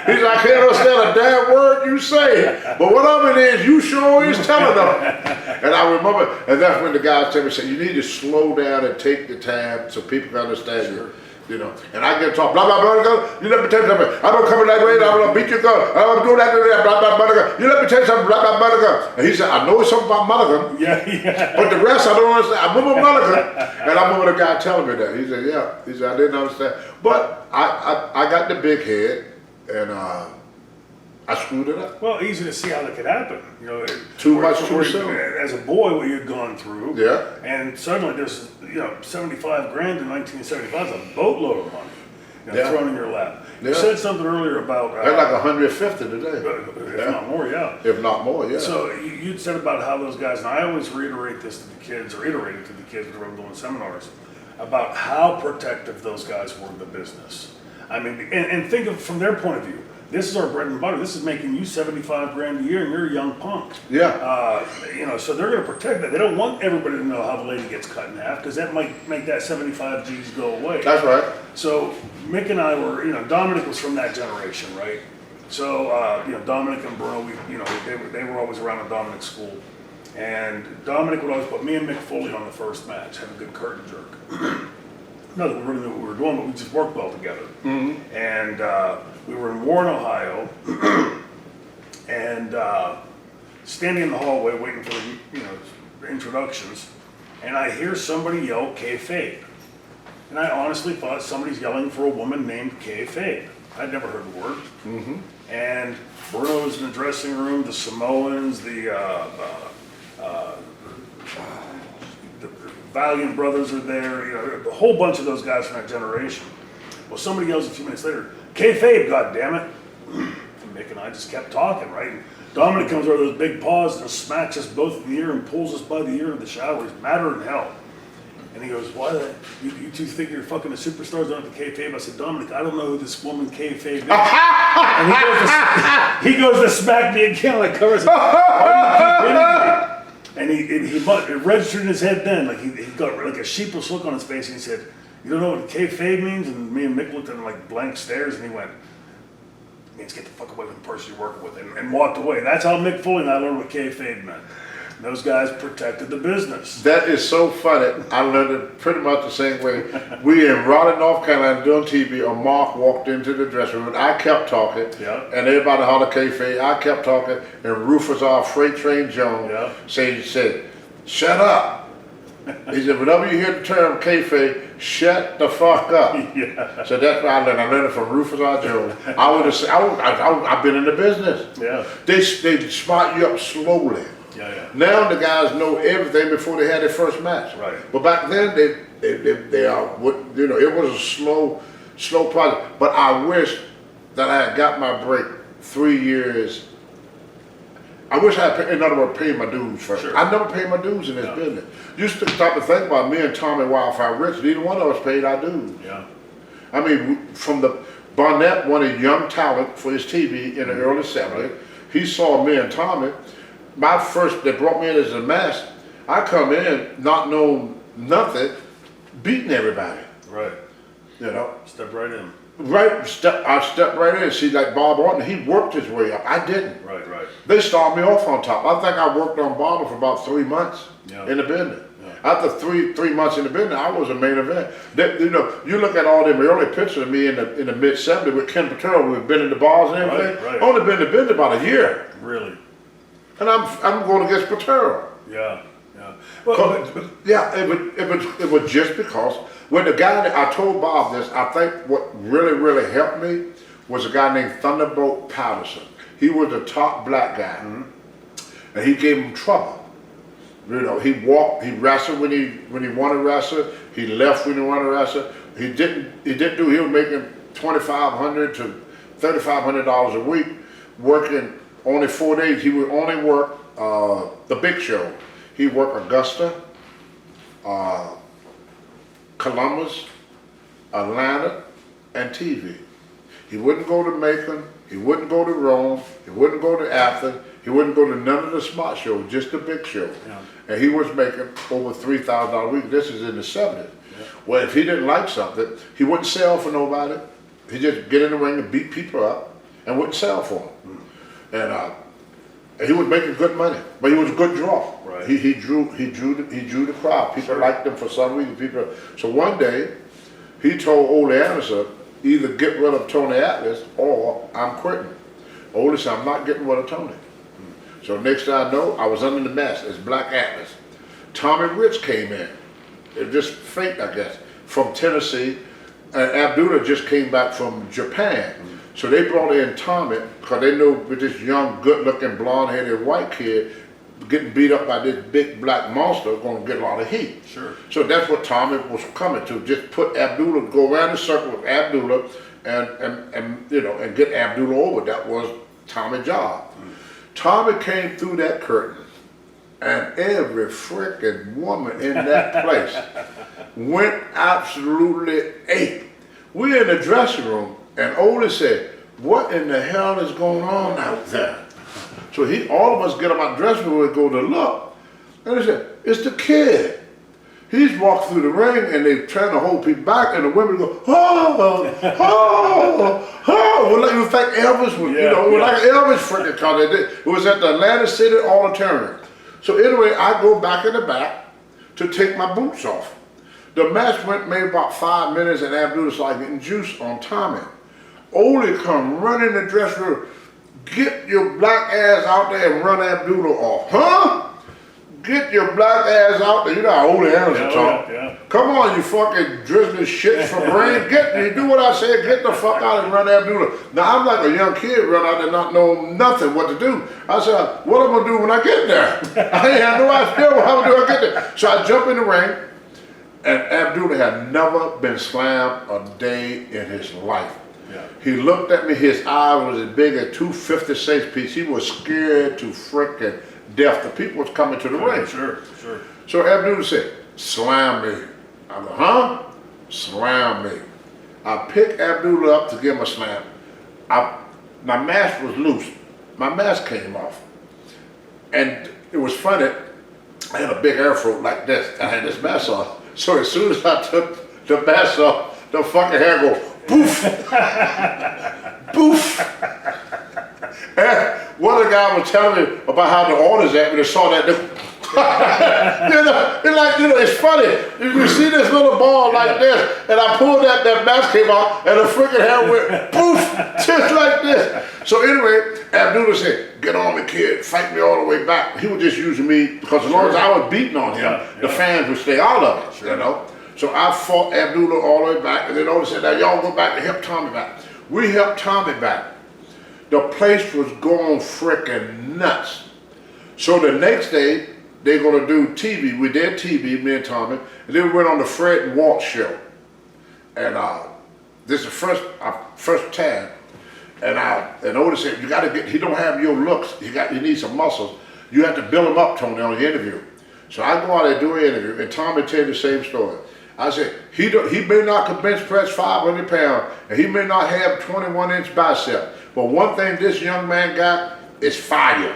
He's like, "I can't understand a damn word you say, but what I mean is you sure is telling them." And I remember, and that's when the guys tell me, "Say you need to slow down and take the time so people can understand you." You know, and I get talk, blah, blah, blah, blah, you let me tell you something, I'm gonna come in that way, I'm gonna beat your gun, I'm gonna do that, blah, blah, blah, blah, you let me tell you something, blah, blah, blah, blah. And he said, "I know something about Mulligan, Yeah. but the rest I don't understand. I remember Mulligan." And I remember the guy telling me that. He said, "Yeah," he said, "I didn't understand." But I got the big head, and I screwed it up. Well, easy to see how that could happen. You know, Too much too soon. As a boy, what you'd gone through. Yeah. And suddenly there's, 75 grand in 1975 is a boatload of money. Yeah. Thrown in your lap. You Yeah. said something earlier about They're like 150 today. if not more, yeah. If not more, yeah. So you'd said about how those guys, and I always reiterate this to the kids, or iterate it to the kids when I'm doing seminars, about how protective those guys were in the business. I mean, and think of from their point of view. This is our bread and butter. This is making you 75 grand a year, and you're a young punk. Yeah. So they're going to protect that. They don't want everybody to know how the lady gets cut in half, because that might make that 75 G's go away. That's right. So Mick and I were, Dominic was from that generation, right? So, Dominic and Bruno, they were always around at Dominic's school. And Dominic would always put me and Mick Foley on the first match, have a good curtain jerk. Not that we really knew what we were doing, but we just worked well together. Mm-hmm. And we were in Warren, Ohio, and standing in the hallway waiting for the introductions, and I hear somebody yell "kayfabe," and I honestly thought somebody's yelling for a woman named kayfabe. I'd never heard the word. Mm-hmm. And Bruno's in the dressing room, the Samoans, the Valiant brothers are there, a whole bunch of those guys from that generation. Well, somebody yells a few minutes later, "Kayfabe, goddammit!" And Mick and I just kept talking, right? And Dominic comes over with those big paws and smacks us both in the ear and pulls us by the ear in the shower. He's madder than hell. And he goes, you two think you're fucking the superstars don't have the kayfabe? I said, "Dominic, I don't know who this woman kayfabe is." And he goes to smack me again, like covers. "Why do you keep hitting me?" And it registered in his head then, like he got like a sheepish look on his face, and he said, "You don't know what kayfabe means?" And me and Mick looked at him like blank stares, and he went, "It means get the fuck away from the person you're working with," and walked away. That's how Mick Foley and I learned what kayfabe meant. Those guys protected the business. That is so funny. I learned it pretty much the same way. We in Raleigh, North Carolina doing TV, and Mark walked into the dressing room, and I kept talking, Yeah. and everybody hollered kayfabe. I kept talking, and Rufus, our freight train Jones, Yeah. said, shut up. He said, whenever you hear the term kayfabe, shut the fuck up. Yeah. So that's what I learned. I learned it from Rufus R. Jones. I've been in the business. Yeah. They smart you up slowly. Yeah. Now the guys know everything before they had their first match. Right. But back then they are what it was a slow process. But I wish that I had got my break 3 years. I wish I had, in other words, paid my dues first. Sure. I never paid my dues in this business. Used to stop and think about me and Tommy Wildfire Rich. Neither one of us paid our dues. Yeah. I mean, from the Barnett wanted young talent for his TV in the early 70s. He saw me and Tommy. They brought me in as a mask. I come in not knowing nothing, beating everybody. Right. Step right in. I stepped right in. See, like Bob Orton, he worked his way up. I didn't. Right. They started me off on top. I think I worked on Bob for about 3 months in the business. Yeah. After three months in the business, I was a main event. You look at all them early pictures of me in the mid '70s with Ken Patero. We've been in the bars and everything. Right. Only been in the business about a year. Really. And I'm going against Patero. Yeah. Well, It was just because when the guy that I told Bob this, I think what really helped me was a guy named Thunderbolt Patterson. He was the top black guy, and he gave him trouble. He wrestled when he wanted to wrestle. He left when he wanted to wrestle. He was making $2,500 to $3,500 a week, working only 4 days. He would only work the big show. He worked Augusta, Columbus, Atlanta, and TV. He wouldn't go to Macon, he wouldn't go to Rome, he wouldn't go to Athens, he wouldn't go to none of the smart shows, just the big show. Yeah. And he was making over $3,000 a week. This is in the 70s. Yeah. Well, if he didn't like something, he wouldn't sell for nobody. He'd just get in the ring and beat people up and wouldn't sell for them. And he was making good money, but he was a good draw. Right. He drew the crowd. People liked him for some reason. So one day, he told Ole Anderson, either get rid of Tony Atlas or I'm quitting. Ole said, I'm not getting rid of Tony. So next thing I know, I was under the mask as Black Atlas. Tommy Rich came in. It was just fate, I guess, from Tennessee. And Abdullah just came back from Japan. So they brought in Tommy because they knew with this young, good-looking, blonde-headed white kid getting beat up by this big black monster was going to get a lot of heat. Sure. So that's what Tommy was coming to, just put Abdullah, go around the circle with Abdullah and get Abdullah over. That was Tommy's job. Tommy came through that curtain and every freaking woman in that place went absolutely ape. We're in the dressing room and Ole said, what in the hell is going on out there? So all of us get up out the dressing room and go to look. And they said, it's the kid. He's walked through the ring and they're trying to hold people back and the women go, well, like you think Elvis was, like Elvis freaking concert. It was at the Atlantic City Auditorium. So anyway, I go back in the back to take my boots off. The match went maybe about 5 minutes and Abdullah started getting juice on Tommy. Ole come running the dressing room, get your black ass out there and run Abdullah off. Huh? Get your black ass out there. You know how Ole Anderson talk. Yeah. Come on, you fucking drizzling shit from rain. You do what I said, get the fuck out and run Abdullah. Now I'm like a young kid run out there not knowing nothing what to do. I said, what am I gonna do when I get there? I ain't have no idea how do I get there. So I jump in the ring and Abdullah had never been slammed a day in his life. Yeah. He looked at me, his eye was as big as 250 cents piece. He was scared to frickin' death. The people was coming to the ring. Sure. So Abdullah said, slam me. I go, huh? Slam me. I picked Abdullah up to give him a slam. My mask was loose. My mask came off. And it was funny, I had a big afro like this. I had this mask on. So as soon as I took the mask off, the fucking hair go, poof! Poof! And one of the guys was telling me about how the orders at when they saw that, It's funny. You see this little ball like this, and I pulled that mask came out, and the freaking hair went poof, just like this. So anyway, Abdullah said, "Get on me, kid, fight me all the way back." He was just using me because as long as I was beating on him, the fans would stay out of it, you know. So I fought Abdullah all the way back, and then Otis said, "Now y'all go back and help Tommy back." We helped Tommy back. The place was going freaking nuts. So the next day, they're gonna do TV. We did TV, me and Tommy, and then we went on the Fred and Walt show. And this is the first time. And Otis said, "You gotta get. He don't have your looks. He needs some muscles. You have to build him up, Tony, on the interview." So I go out and do an interview, and Tommy tell the same story. I said, he may not can bench press 500 pounds, and he may not have 21-inch bicep, but one thing this young man got is fire.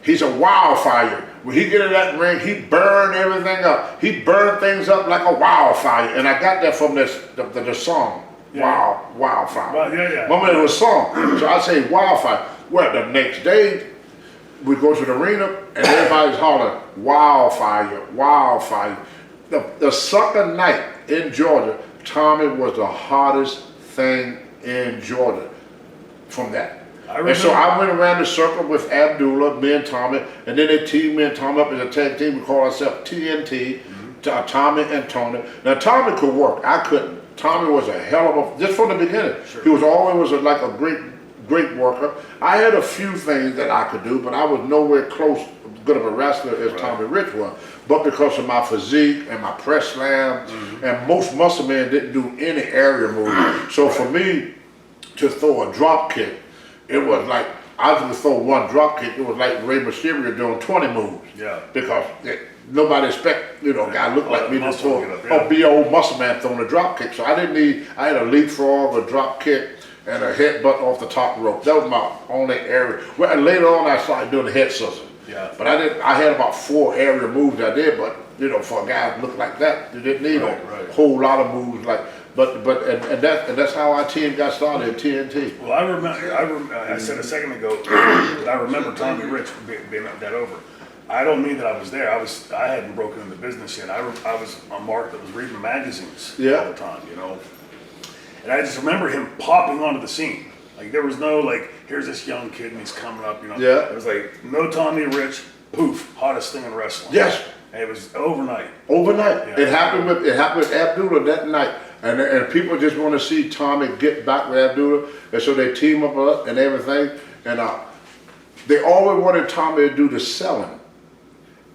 He's a wildfire. When he get in that ring, he burn everything up. He burned things up like a wildfire, and I got that from the song, Wildfire. Well, Remember it was a song, so I say wildfire. Well, the next day, we go to the arena, and everybody's hollering, "Wildfire, wildfire." The second night in Georgia, Tommy was the hottest thing in Georgia from that. And so I went around the circle with Abdullah, me and Tommy, and then they teamed me and Tommy up as a tag team. We call ourselves TNT, Tommy and Tony. Now Tommy could work, I couldn't. Tommy was a hell of a, just from the beginning. He was always like a great worker. I had a few things that I could do, but I was nowhere close good of a wrestler as Tommy Rich was. But because of my physique and my press slam, and most muscle men didn't do any area moves. So for me to throw a drop kick, it was like, I was going to throw one drop kick, it was like Rey Mysterio doing 20 moves. Because nobody expect, a guy look like me to throw, be an old muscle man throwing a drop kick. So I had a leapfrog, a drop kick, and a headbutt off the top rope. That was my only area. Well, and later on I started doing the head scissors. But I had about 4 area moves I did, but for a guy who looked like that, you didn't need a whole lot of moves like. But that's how our team got started at TNT. Well, I said a second ago that I remember Tommy Rich being that over. I don't mean that I was there. I hadn't broken into business yet. I was a mark that was reading magazines all the time, And I just remember him popping onto the scene. Like there was no here's this young kid and he's coming up, It was like no Tommy Rich, poof, hottest thing in wrestling. Yes. And it was overnight. Overnight. It happened with Abdullah that night. And people just want to see Tommy get back with Abdullah, and so they team up and everything. And they always wanted Tommy to do the selling.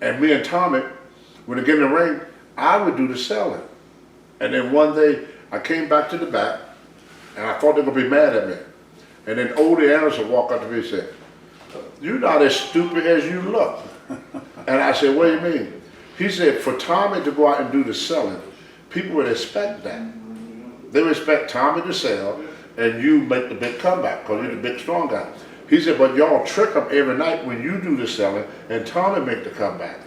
And me and Tommy, when they get in the ring, I would do the selling. And then one day, I came back to the back, and I thought they were going to be mad at me. And then Odie Anderson walked up to me and said, "You're not as stupid as you look." And I said, "What do you mean?" He said, "For Tommy to go out and do the selling, people would expect that. They would expect Tommy to sell, and you make the big comeback because you're the big strong guy." He said, "But y'all trick them every night when you do the selling, and Tommy make the comeback."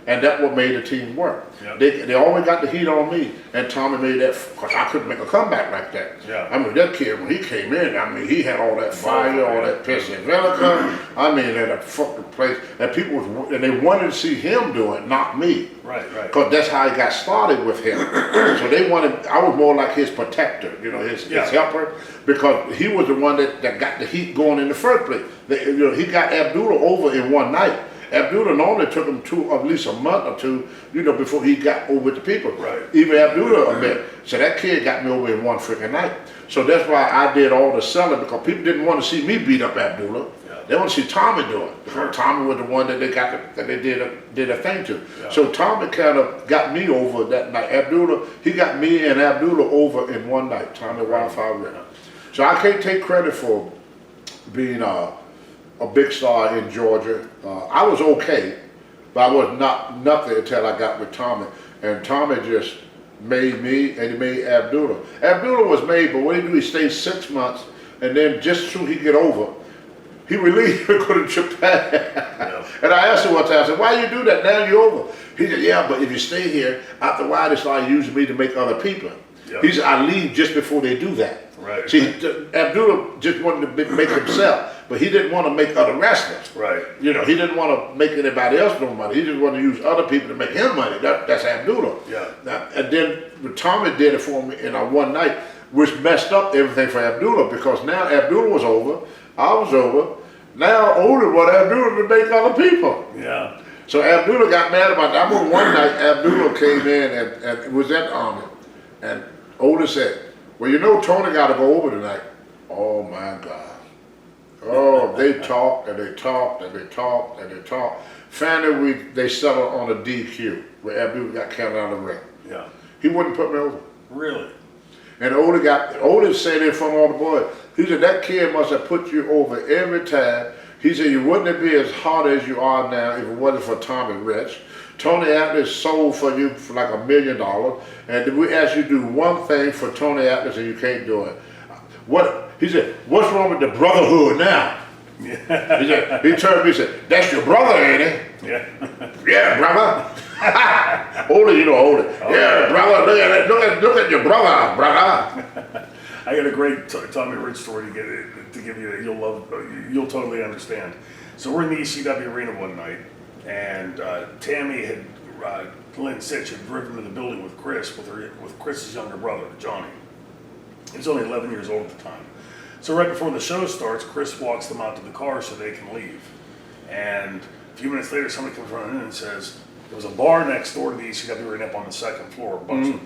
And that's what made the team work. They always got the heat on me, and Tommy made that, because I couldn't make a comeback like that. I mean, that kid, when he came in, he had all that fire, all that Pescivelica. At a fucking place. And and they wanted to see him do it, not me. Because that's how I got started with him. So they wanted, I was more like his protector, his helper, because he was the one that got the heat going in the first place. He got Abdullah over in one night. Abdullah normally took him at least a month or two, before he got over with the people. Even Abdullah admit. So that kid got me over in one freaking night. So that's why I did all the selling, because people didn't want to see me beat up Abdullah. They want to see Tommy do it, because Tommy was the one that they did a thing to. So Tommy kind of got me over that night. He got me and Abdullah over in one night. Tommy Wildfire. So I can't take credit for being a big star in Georgia. I was okay, but I was nothing until I got with Tommy. And Tommy just made me, and he made Abdullah. Abdullah was made, but what he do, he stayed 6 months, and then just so he get over, he released to go to Japan. And I asked him one time, I said, "Why you do that? Now you're over." He said, "Yeah, but if you stay here, after a while they start using me to make other people." He said, "I leave just before they do that." See, Abdullah just wanted to make himself. but he didn't want to make other wrestlers. Right. You know, he didn't want to make anybody else no money. He just wanted to use other people to make him money. That's Abdullah. Yeah. Now, and then Tommy did it for me in our one night, which messed up everything for Abdullah, because now Abdullah was over, I was over. Now Oda wanted Abdullah to make other people. Yeah. So Abdullah got mad about that. I remember one night Abdullah came in and was at the Army, and Oda said, well, you know Tony got to go over tonight. Oh my God. Oh, they talked and they talked and they talked and they talked. Finally, they settled on a DQ where Abdullah got counted out of the ring. Yeah. He wouldn't put me over. Really? And Oda said in front of all the boys, he said, that kid must have put you over every time. He said, you wouldn't be as hot as you are now if it wasn't for Tommy Rich. Tony Atlas sold for you for like $1 million. And we asked you to do one thing for Tony Atlas and you can't do it. He said, what's wrong with the brotherhood now? Yeah. He turned to me and said, that's your brother, ain't it? Yeah. Yeah, brother. Oda, you know Oda. Oh, yeah, brother, look at your brother, brother. I got a great Tommy Rich story to give you that you'll totally understand. So we're in the ECW arena one night, and Tammy had, Lynn Sitch had driven to the building with Chris, with Chris's younger brother, Johnny. He was only 11 years old at the time. So right before the show starts, Chris walks them out to the car so they can leave. And a few minutes later, somebody comes running in and says, there was a bar next door to the ECW arena up on the second floor, a bunch of,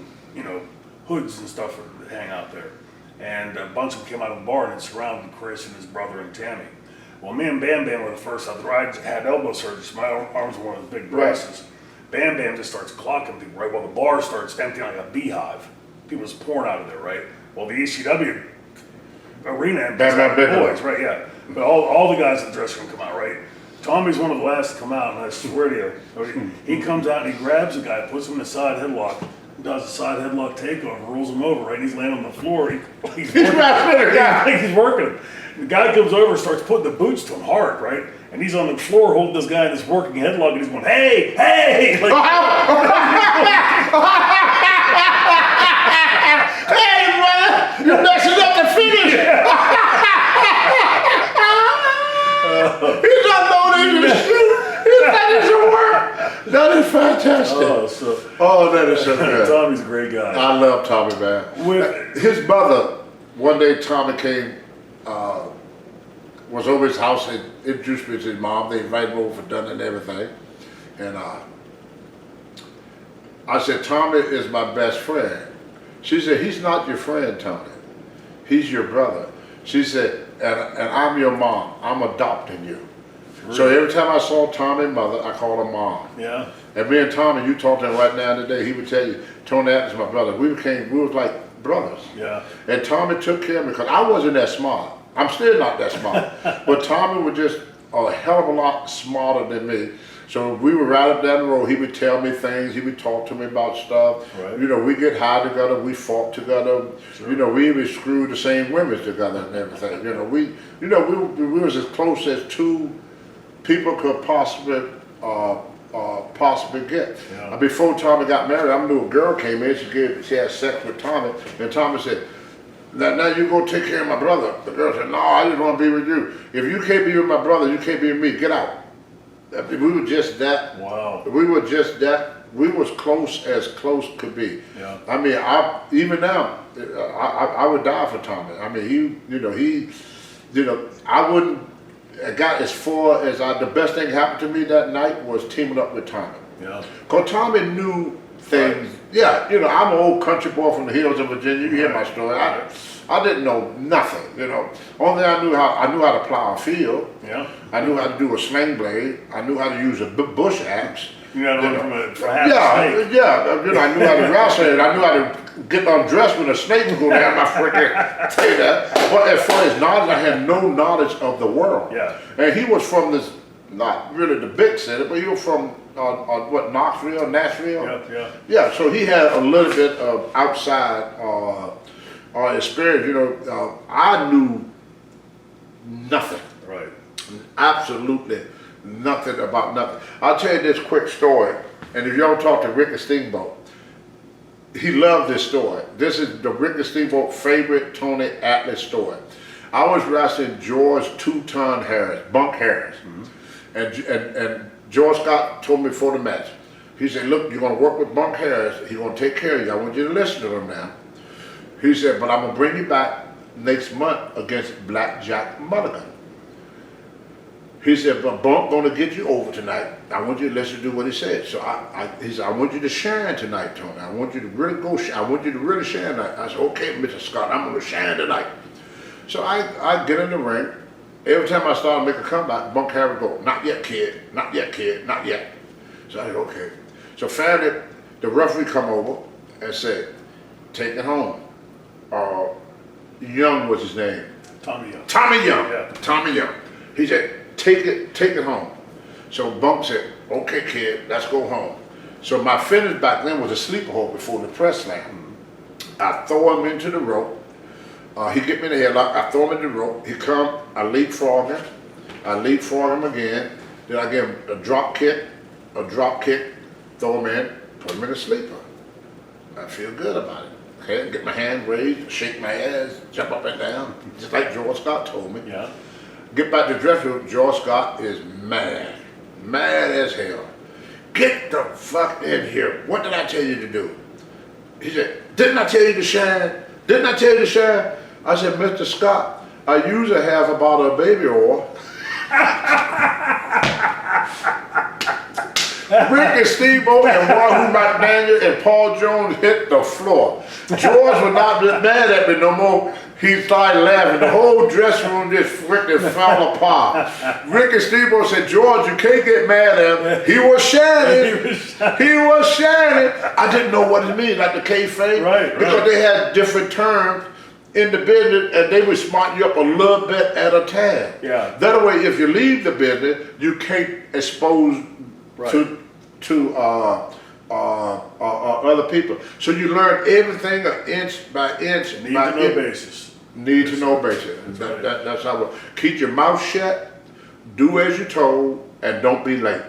hoods and stuff that hang out there. And a bunch of them came out of the bar and had surrounded Chris and his brother and Tammy. Well, me and Bam Bam were the first out there. I had elbow surgery, so my arms were one of those big braces. Bam Bam just starts clocking people, right? While the bar starts emptying like a beehive. People just pouring out of there, right? Well, the ECW arena empties out the boys, right? Yeah. But all the guys in the dressing room come out, right? Tommy's one of the last to come out, and I swear to you, he comes out and he grabs a guy, puts him in a side headlock, does a side headlock takeover, rolls him over, right? And he's laying on the floor. He's working him. The guy comes over and starts putting the boots to him hard, right? And he's on the floor holding this guy in this working headlock, and he's going, hey, hey! Like, hey, brother! You're messing up the finish! He's not going into the shoot! That doesn't work! That is fantastic. That is so good. Tommy's a great guy. I love Tommy, man. His mother, one day Tommy came, was over his house and introduced me to his mom. They invited him over for dinner and everything. And I said, Tommy is my best friend. She said, he's not your friend, Tommy. He's your brother. She said, and I'm your mom. I'm adopting you. Really? So every time I saw Tommy's mother, I called her mom. Yeah. And me and Tommy, you talk to him right now today, he would tell you, Tony Atlas is my brother. We was like brothers. Yeah. And Tommy took care of me because I wasn't that smart. I'm still not that smart. But Tommy was just a hell of a lot smarter than me. So we would ride up down the road, he would tell me things, he would talk to me about stuff. Right. We get high together, we fought together. Sure. We even screwed the same women together and everything. We was as close as two people could possibly get. Yeah. Before Tommy got married, I knew a girl came in, she had sex with Tommy, and Tommy said, now you go take care of my brother. The girl said, no, I just want to be with you. If you can't be with my brother, you can't be with me, get out. We were just that. Wow. We were just that. We was close as close could be. Yeah. I mean, even now, I would die for Tommy. I mean, I wouldn't. I got as far as the best thing happened to me that night was teaming up with Tommy. Yeah. Cause Tommy knew things. Right. Yeah. I'm an old country boy from the hills of Virginia. You hear my story. I didn't know nothing, Only I knew how to plow a field. Yeah. I knew how to do a sling blade. I knew how to use a bush axe. You got to learn from a half snake. Yeah. I knew how to wrestle it. I knew how to get undressed when a snake was going down my freaking tell you that. But as far as knowledge, I had no knowledge of the world. Yeah. And he was from this, not really the big city, but he was from Knoxville, Nashville. Yeah. Yeah. So he had a little bit of outside experience. I knew nothing. Right. Absolutely nothing about nothing. I'll tell you this quick story, and if y'all talk to Ricky Steamboat, he loved this story. This is the Ricky Steamboat favorite Tony Atlas story. I was wrestling George Two-Ton Harris, Bunk Harris. And George Scott told me before the match, he said, look, you're going to work with Bunk Harris. He's going to take care of you. I want you to listen to him now. He said, but I'm going to bring you back next month against Blackjack Mulligan. He said, but Bunk going to get you over tonight. I want you to listen to what he said. So he said, I want you to shine tonight, Tony. I want you to really I want you to really shine tonight. I said, okay, Mr. Scott, I'm going to shine tonight. So I get in the ring. Every time I started to make a comeback, Bunk Harris would go, not yet, kid, not yet, kid, not yet. So I said, okay. So finally, the referee come over and said, take it home. Young was his name. Tommy Young. Tommy Young. Yeah. Tommy Young. He said, take it home. So Bunk said, okay, kid, let's go home. So my finish back then was a sleeper hold before the press slam. I throw him into the rope. He get me in the headlock. I throw him in the rope. He come. I leapfrog him. I leapfrog him again. Then I give him a drop kick, throw him in, put him in a sleeper. I feel good about it. Okay, get my hand raised, shake my ass, jump up and down, just like George Scott told me. Yeah. Get back to the dressing room. George Scott is mad as hell. Get the fuck in here. What did I tell you to do? He said, didn't I tell you to shine? Didn't I tell you to shine? I said, Mr. Scott, I usually have a bottle of baby oil. Rick and Steve O and Wahoo McDaniel and Paul Jones hit the floor. George was not mad at me no more. He started laughing. The whole dressing room just freaking fell apart. Rick and Steve O said, George, you can't get mad at him. He was shining. He was shining. I didn't know what it means, like the kayfabe. Right. Because they had different terms in the business, and they would smart you up a little bit at a time. Yeah. That way, if you leave the business, you can't expose to other people. So you learn everything inch by inch. Need to know basis. Need to know basis. That's how it. Keep your mouth shut, do as you're told, and don't be late.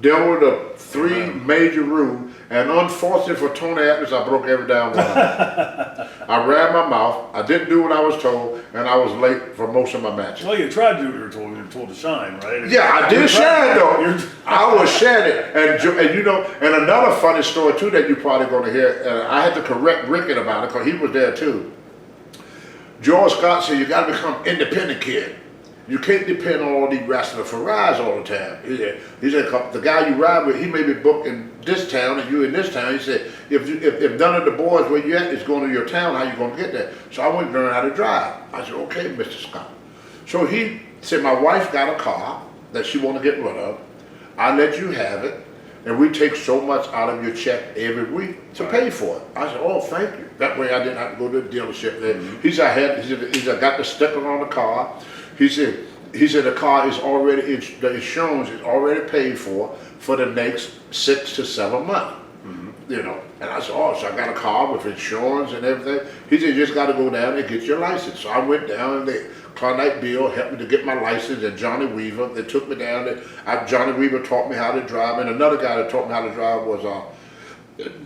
There were the three major rules, and unfortunately for Tony Atlas, I broke every down one. I ran my mouth, I didn't do what I was told, and I was late for most of my matches. Well, you tried to do what you were told. You were told to shine, right? Yeah, I did shine though. I was shining, and you know, and another funny story too that you're probably going to hear. I had to correct Rickett about it because he was there too. George Scott said, "You got to become independent, kid. You can't depend on all these wrestlers for rides all the time." He said, the guy you ride with, he may be booked in this town and you in this town. He said, if none of the boys where you at is going to your town, how you going to get there? So I went to learn how to drive. I said, okay, Mr. Scott. So he said, my wife got a car that she want to get rid of. I let you have it, and we take so much out of your check every week to pay for it. I said, oh, thank you. That way I didn't have to go to the dealership there. He said, he said, I got the sticker on the car. He said the car is already, the insurance is already paid for the next 6 to 7 months. You know, and I said, oh, so I got a car with insurance and everything. He said, you just got to go down and get your license. So I went down and Klondike Bill helped me to get my license, and Johnny Weaver, they took me down there. Johnny Weaver taught me how to drive, and another guy that taught me how to drive was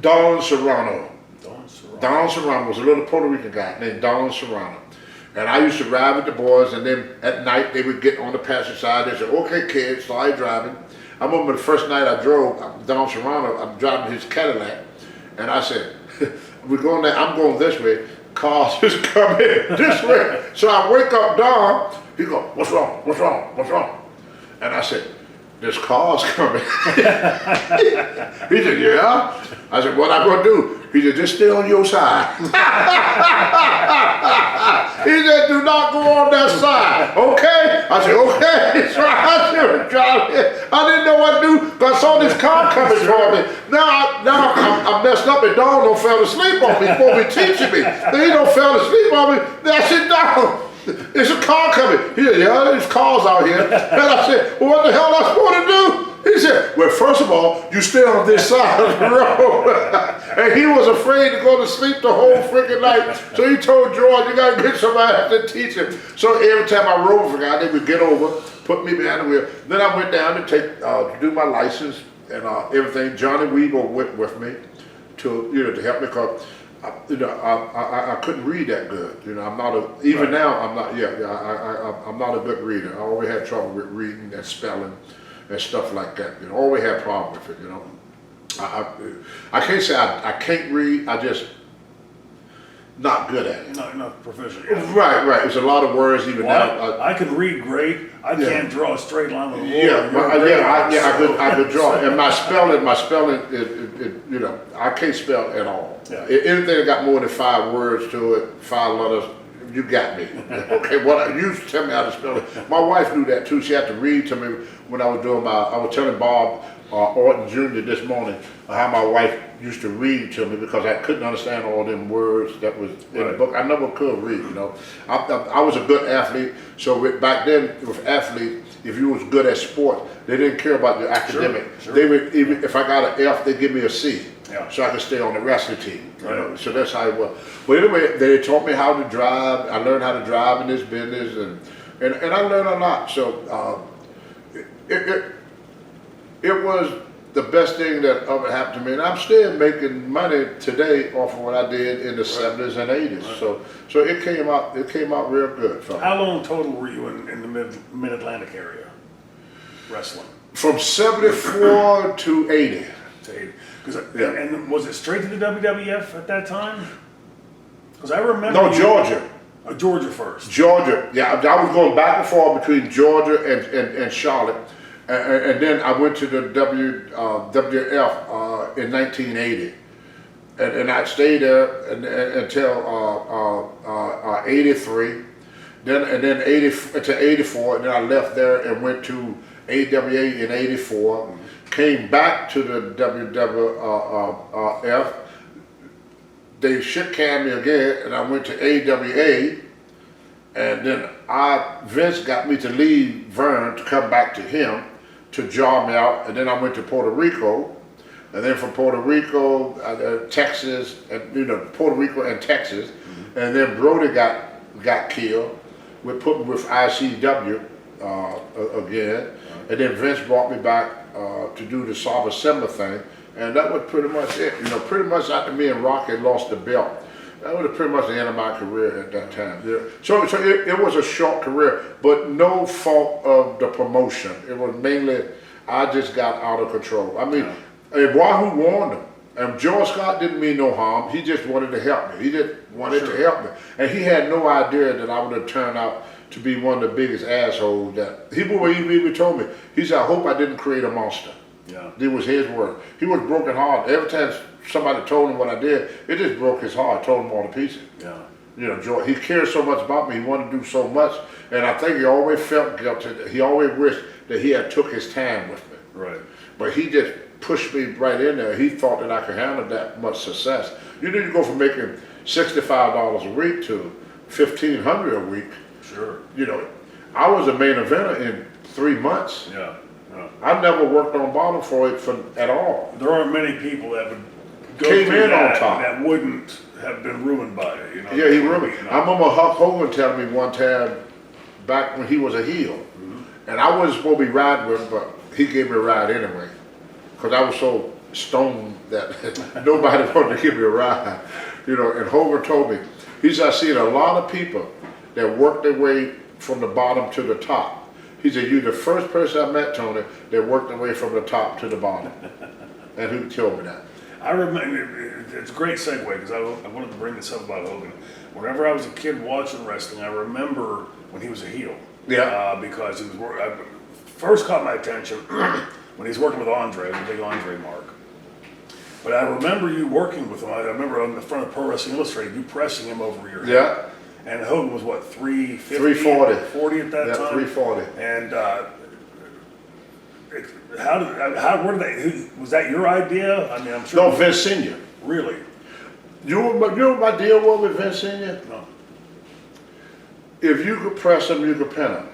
Don Serrano. Don Serrano was a little Puerto Rican guy named Don Serrano. And I used to ride with the boys, and then at night they would get on the passenger side. They said, okay, kids, started driving. I remember the first night I drove, Don Serrano, I'm driving his Cadillac, and I said, we're going there, I'm going this way, cars just come in this way. So I wake up Don, he go, what's wrong, what's wrong, what's wrong? And I said, there's cars coming. He said, yeah? I said, what I gonna do? He said, just stay on your side. He said, do not go on that side, okay? I said, okay. So I didn't know what to do because I saw this car coming toward me. Now I messed up, and Don don't fell asleep on me before he teaching me. Then he don't fell asleep on me. Then I said, no. There's a car coming. He said, yeah, there's cars out here. And I said, well, what the hell am I supposed to do? He said, well, first of all, you stay on this side of the road. And he was afraid to go to sleep the whole freaking night. So he told George, you got to get somebody to teach him. So every time I rode for a guy, they would get over, put me behind the wheel. Then I went down to do my license and everything. Johnny Weaver went with me to help me, because I couldn't read that good. I'm not even now. I'm not. I'm not a good reader. I always had trouble with reading and spelling and stuff like that. Always had problems with it. I can't say I can't read. I just not good at it. Not proficient. Right. It's a lot of words even now. I can read great. I can't draw a straight line with a I could draw. And my spelling is, I can't spell at all. Yeah. Anything that got more than 5 words to it, 5 letters, you got me. Okay, you tell me how to spell it. My wife knew that too. She had to read to me when I was doing I was telling Bob Orton Jr. this morning how my wife used to read to me because I couldn't understand all them words that was in the book. I never could read, I was a good athlete, so back then with athletes, if you was good at sport, they didn't care about your academic. Sure. They would, even if I got an F, they'd give me a C, so I could stay on the wrestling team. So that's how it was. But anyway, they taught me how to drive. I learned how to drive in this business, and I learned a lot. So it was the best thing that ever happened to me, and I'm still making money today off of what I did in the 70s and 80s. So it came out real good for me. How long total were you in the mid-Atlantic area wrestling? From 74 to 80. To 80. And was it straight to the WWF at that time? Because I remember. No, Georgia. Georgia first. Georgia, I was going back and forth between Georgia and Charlotte. And then I went to the WWF in 1980, and I stayed there until 83. Then 80 to 84, and then I left there and went to AWA in 84. Came back to the WWF. They shook hand me again, and I went to AWA. And then Vince got me to leave Vern to come back to him to jar me out. And then I went to Puerto Rico. And then from Puerto Rico, Texas, and Puerto Rico and Texas. And then Brody got killed. We put me with ICW again. And then Vince brought me back to do the Saba Simba thing. And that was pretty much it. Pretty much after me and Rocky lost the belt. That was pretty much the end of my career at that time. So it was a short career, but no fault of the promotion. It was mainly, I just got out of control. I mean, Wahoo warned him. And George Scott didn't mean no harm. He just wanted to help me. He just wanted to help me. And he had no idea that I would have turned out to be one of the biggest assholes that, he even told me, he said, I hope I didn't create a monster. Yeah. It was his word. He was broken hearted. Every time somebody told him what I did, it just broke his heart, told him all to pieces. Yeah. George, he cared so much about me, he wanted to do so much, and I think he always felt guilty. He always wished that he had took his time with me. Right. But he just pushed me right in there. He thought that I could handle that much success. You need to go from making $65 a week to $1,500 a week. Sure. I was a main eventer in 3 months. Yeah. I never worked on bottom for it at all. There aren't many people that would go Came through in that, on top. that wouldn't have been ruined by it. Yeah, he ruined me. I remember Hulk Hogan telling me one time, back when he was a heel, and I wasn't supposed to be riding with him, but he gave me a ride anyway, because I was so stoned that nobody wanted to give me a ride. And Hogan told me, he said, I've seen a lot of people that work their way from the bottom to the top. He said, you're the first person I met, Tony, that worked their way from the top to the bottom. And who told me that? I remember, it's a great segue, because I wanted to bring this up about Hogan. Whenever I was a kid watching wrestling, I remember when he was a heel. Yeah. Because he was first caught my attention when he was working with Andre, the big Andre mark. But I remember you working with him. I remember on the front of Pro Wrestling Illustrated, you pressing him over your head. Yeah. And Hogan was what, 350? 340. 40 at that time? 340. And was that your idea? I mean, I'm sure. No, Vince Sr. Really? You know what my deal was with Vince Sr.? No. If you could press him, you could pin him.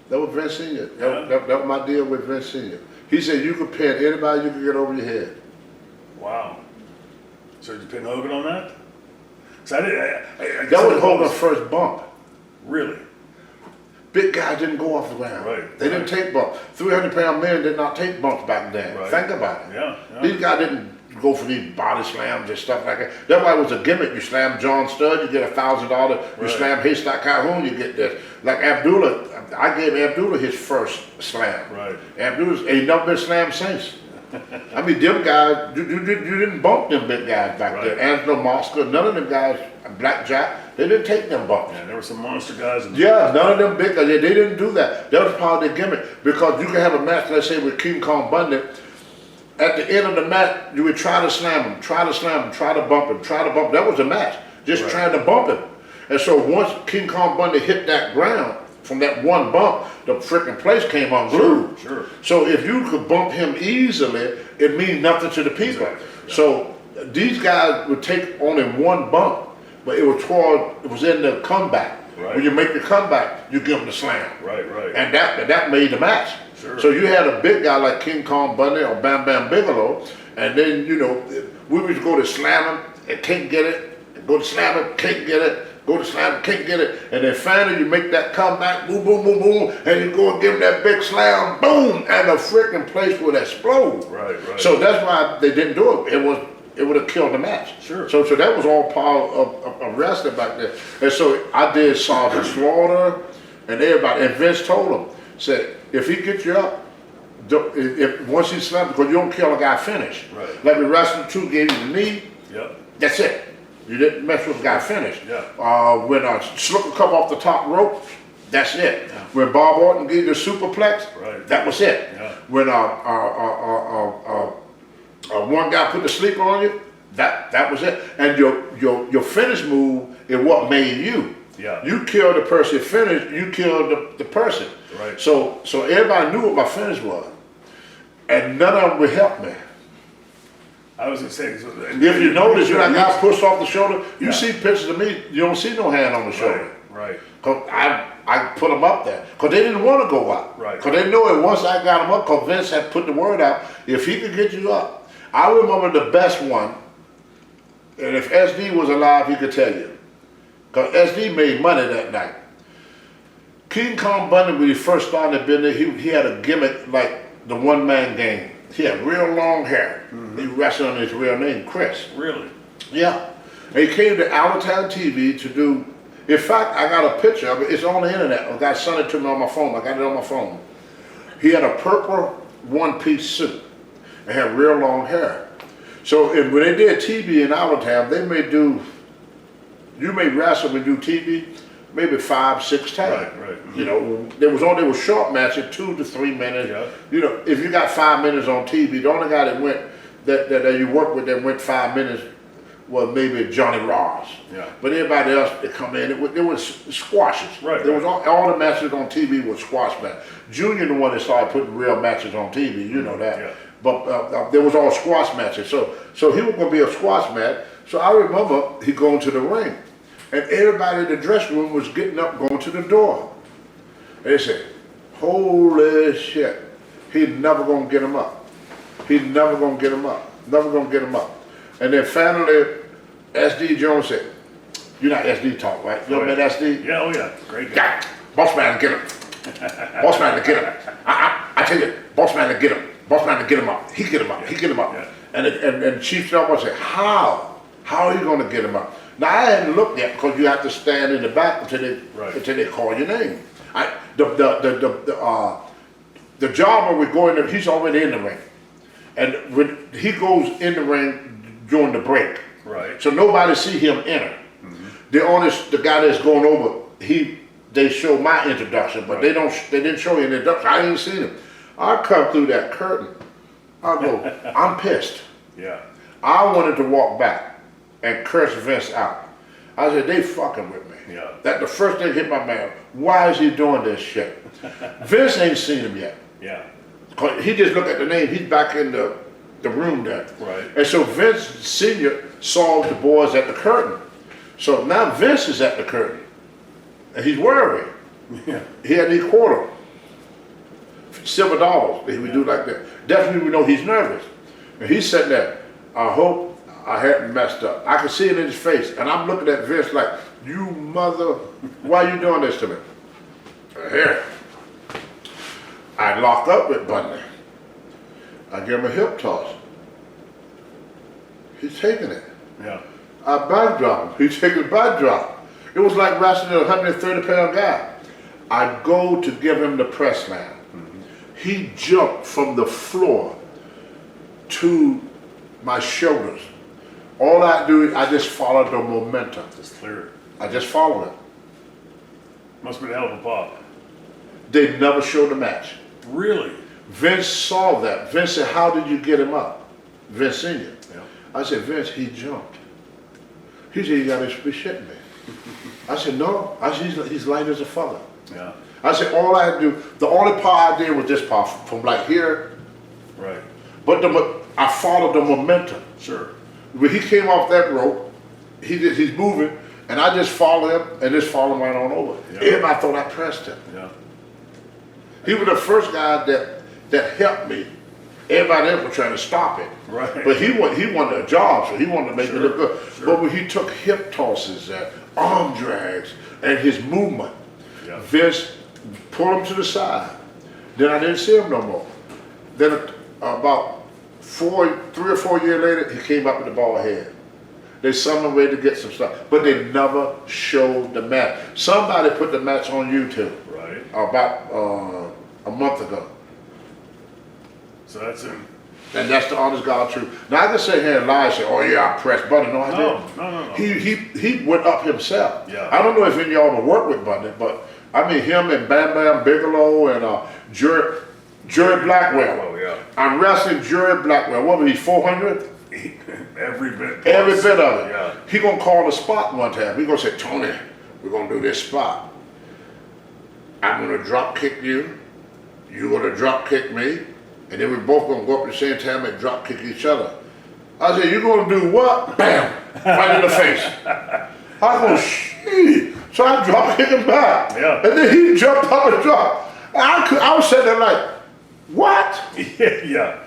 That was Vince Sr. That was my deal with Vince Sr. He said you could pin anybody you could get over your head. Wow. So did you pin Hogan on that? So that was Hogan's first bump. Really? Big guys didn't go off the ground. Right. Didn't take bumps. 300-pound men did not take bumps back then. Right. Think about it. Yeah. These guys didn't go for these body slams and stuff like that. That's why it was a gimmick. You slam John Studd, you get $1,000. You slam Haystack Calhoun, you get this. Like Abdullah, I gave Abdullah his first slam. Right. Abdullah's ain't never been slammed since. I mean, them guys, you didn't bump them big guys back there. Angelo Mosca, none of them guys, Blackjack, they didn't take them bumps. Yeah, there were some monster guys. Yeah, none of them big guys, they didn't do that. That was part of their gimmick. Because you can have a match, let's say with King Kong Bundy, at the end of the match, you would try to slam him, try to bump him, try to bump him. That was the match, just trying to bump him. And so once King Kong Bundy hit that ground, from that one bump, the freaking place came unglued. Sure. So if you could bump him easily, it means nothing to the people. Exactly. Yeah. So these guys would take only one bump, but it was in the comeback. Right. When you make the comeback, you give them the slam. Right. And that made the match. Sure. So you had a big guy like King Kong Bundy or Bam Bam Bigelow, and then, you know, we would go to slam him and can't get it, go to slam him, can't get it, go to slam, can't get it, and then finally you make that comeback, boom, boom, boom, boom, and you go and give him that big slam, boom, and the freaking place would explode. Right. So that's why they didn't do it. It would have killed the match. Sure. So that was all part of wrestling back then. And so I did Sergeant Slaughter and everybody, and Vince told him, said, if he gets you up, once he slams, because you don't kill a guy finish. Right. Like the wrestling 2 gave you the knee, that's it. You didn't mess with the guy finish. When Slipper come off the top rope, that's it. When Bob Orton gave you the superplex, that was it. When one guy put the sleeper on you, that was it. And your finish move is what made you. You killed the person finish, you killed the person. Right. So everybody knew what my finish was. And none of them would help me. I was gonna say, If you notice, when I got pushed off the shoulder, you see pictures of me, you don't see no hand on the shoulder. Right. Cause I put them up there, cause they didn't want to go up. Right. Cause they know it once I got them up, cause Vince had put the word out, if he could get you up. I remember the best one, and if SD was alive, he could tell you. Cause SD made money that night. King Kong Bundy, when he first started business, he had a gimmick like the one-man game. He had real long hair. He wrestled on his real name, Chris. Really? Yeah. And he came to Appalachian TV to do, in fact, I got a picture of it. It's on the internet. I got sent it to me on my phone. I got it on my phone. He had a purple one-piece suit and had real long hair. So when they did TV in Appalachian, they may do, you may wrestle and do TV maybe 5, 6 times. Right. You know, there was short matches, 2 to 3 minutes. Yeah. You know, if you got 5 minutes on TV, the only guy that went that you worked with that went 5 minutes was maybe Johnny Ross. Yeah. But everybody else that come in, it was squashes. Right. There was all the matches on TV was squash matches. Junior the one that started putting real matches on TV. You know that. Yeah. But there was all squash matches. So he was going to be a squash match. So I remember he going to the ring. And everybody in the dressing room was getting up, going to the door. And they said, holy shit, he's never gonna get him up. He's never gonna get him up. Never gonna get him up. And then finally, SD Jones said, you're not SD talk, right? You know that SD? Yeah, oh yeah, great guy. Boss man to get him. Boss man to get him. I tell you, boss man to get him. Boss man to get him up. He get him up. He get him up. Yeah. And Chief Star said, how? How are you gonna get him up? Now I hadn't looked yet because you have to stand in the back until they call your name. The jobber would go in there, he's already in the ring. And when he goes in the ring during the break. Right. So nobody see him enter. The guy that's going over, they show my introduction, but they didn't show any introduction. I didn't see him. I come through that curtain, I go, I'm pissed. Yeah. I wanted to walk back and curse Vince out. I said, they fucking with me. Yeah. That the first thing hit my man, why is he doing this shit? Vince ain't seen him yet. Yeah. He just looked at the name, he's back in the room there. Right. And so Vince Sr. saw the boys at the curtain. So now Vince is at the curtain. And he's worried. Yeah. He had these quarter, silver dollars that he would do like that. Definitely we know he's nervous. And he's sitting there, I hope I hadn't messed up. I could see it in his face. And I'm looking at Vince like, you mother, why are you doing this to me? Here. I lock up with Bundy. I give him a hip toss. He's taking it. Yeah. I body drop him. He's taking a body drop. It was like wrestling a 130-pound guy. I go to give him the press slam. He jumped from the floor to my shoulders. All I do is I just followed the momentum. Just clear it. I just followed it. Must have been a hell of a pop. They never showed the match. Really? Vince saw that. Vince said, how did you get him up? Vince Sr. Yeah. I said, Vince, he jumped. He said, you gotta be shitting me. I said, no. I said, he's light as a feather. Yeah. I said, all I had to do, the only part I did was this part, from like here. Right. But I followed the momentum. Sure. When he came off that rope, he's moving, and I just followed him, and just followed him right on over. Yeah. Everybody thought I pressed him. Yeah. He was the first guy that helped me. Everybody else was trying to stop it. Right. But he wanted a job, so he wanted to make me look good. Sure. But when he took hip tosses and arm drags and his movement, Yeah. Vince pulled him to the side. Then I didn't see him no more. Then about 3 or 4 years later, he came up with the bald head. They some way to get some stuff, but they never showed the match. Somebody put the match on YouTube. Right. About a month ago. So that's him. And that's the honest God truth. Now I can sit here and lie and say, oh yeah, I pressed Bunny. No, I didn't. No. He went up himself. Yeah. I don't know if any of y'all ever worked with Bunny, but I mean him and Bam Bam Bigelow and Jerry Blackwell. Oh, yeah. I'm wrestling Jerry Blackwell. What was he, 400? Every bit. Every bit of it. Yeah. He gonna call a spot one time. He gonna say, Tony, we're gonna do this spot. I'm gonna drop kick you. You're gonna drop kick me. And then we both gonna go up at the same time and drop kick each other. I said, you gonna do what? Bam! Right in the face. I go, shit. So I drop kick him back. Yeah. And then he jumped up and dropped. I was sitting there like, what? Yeah.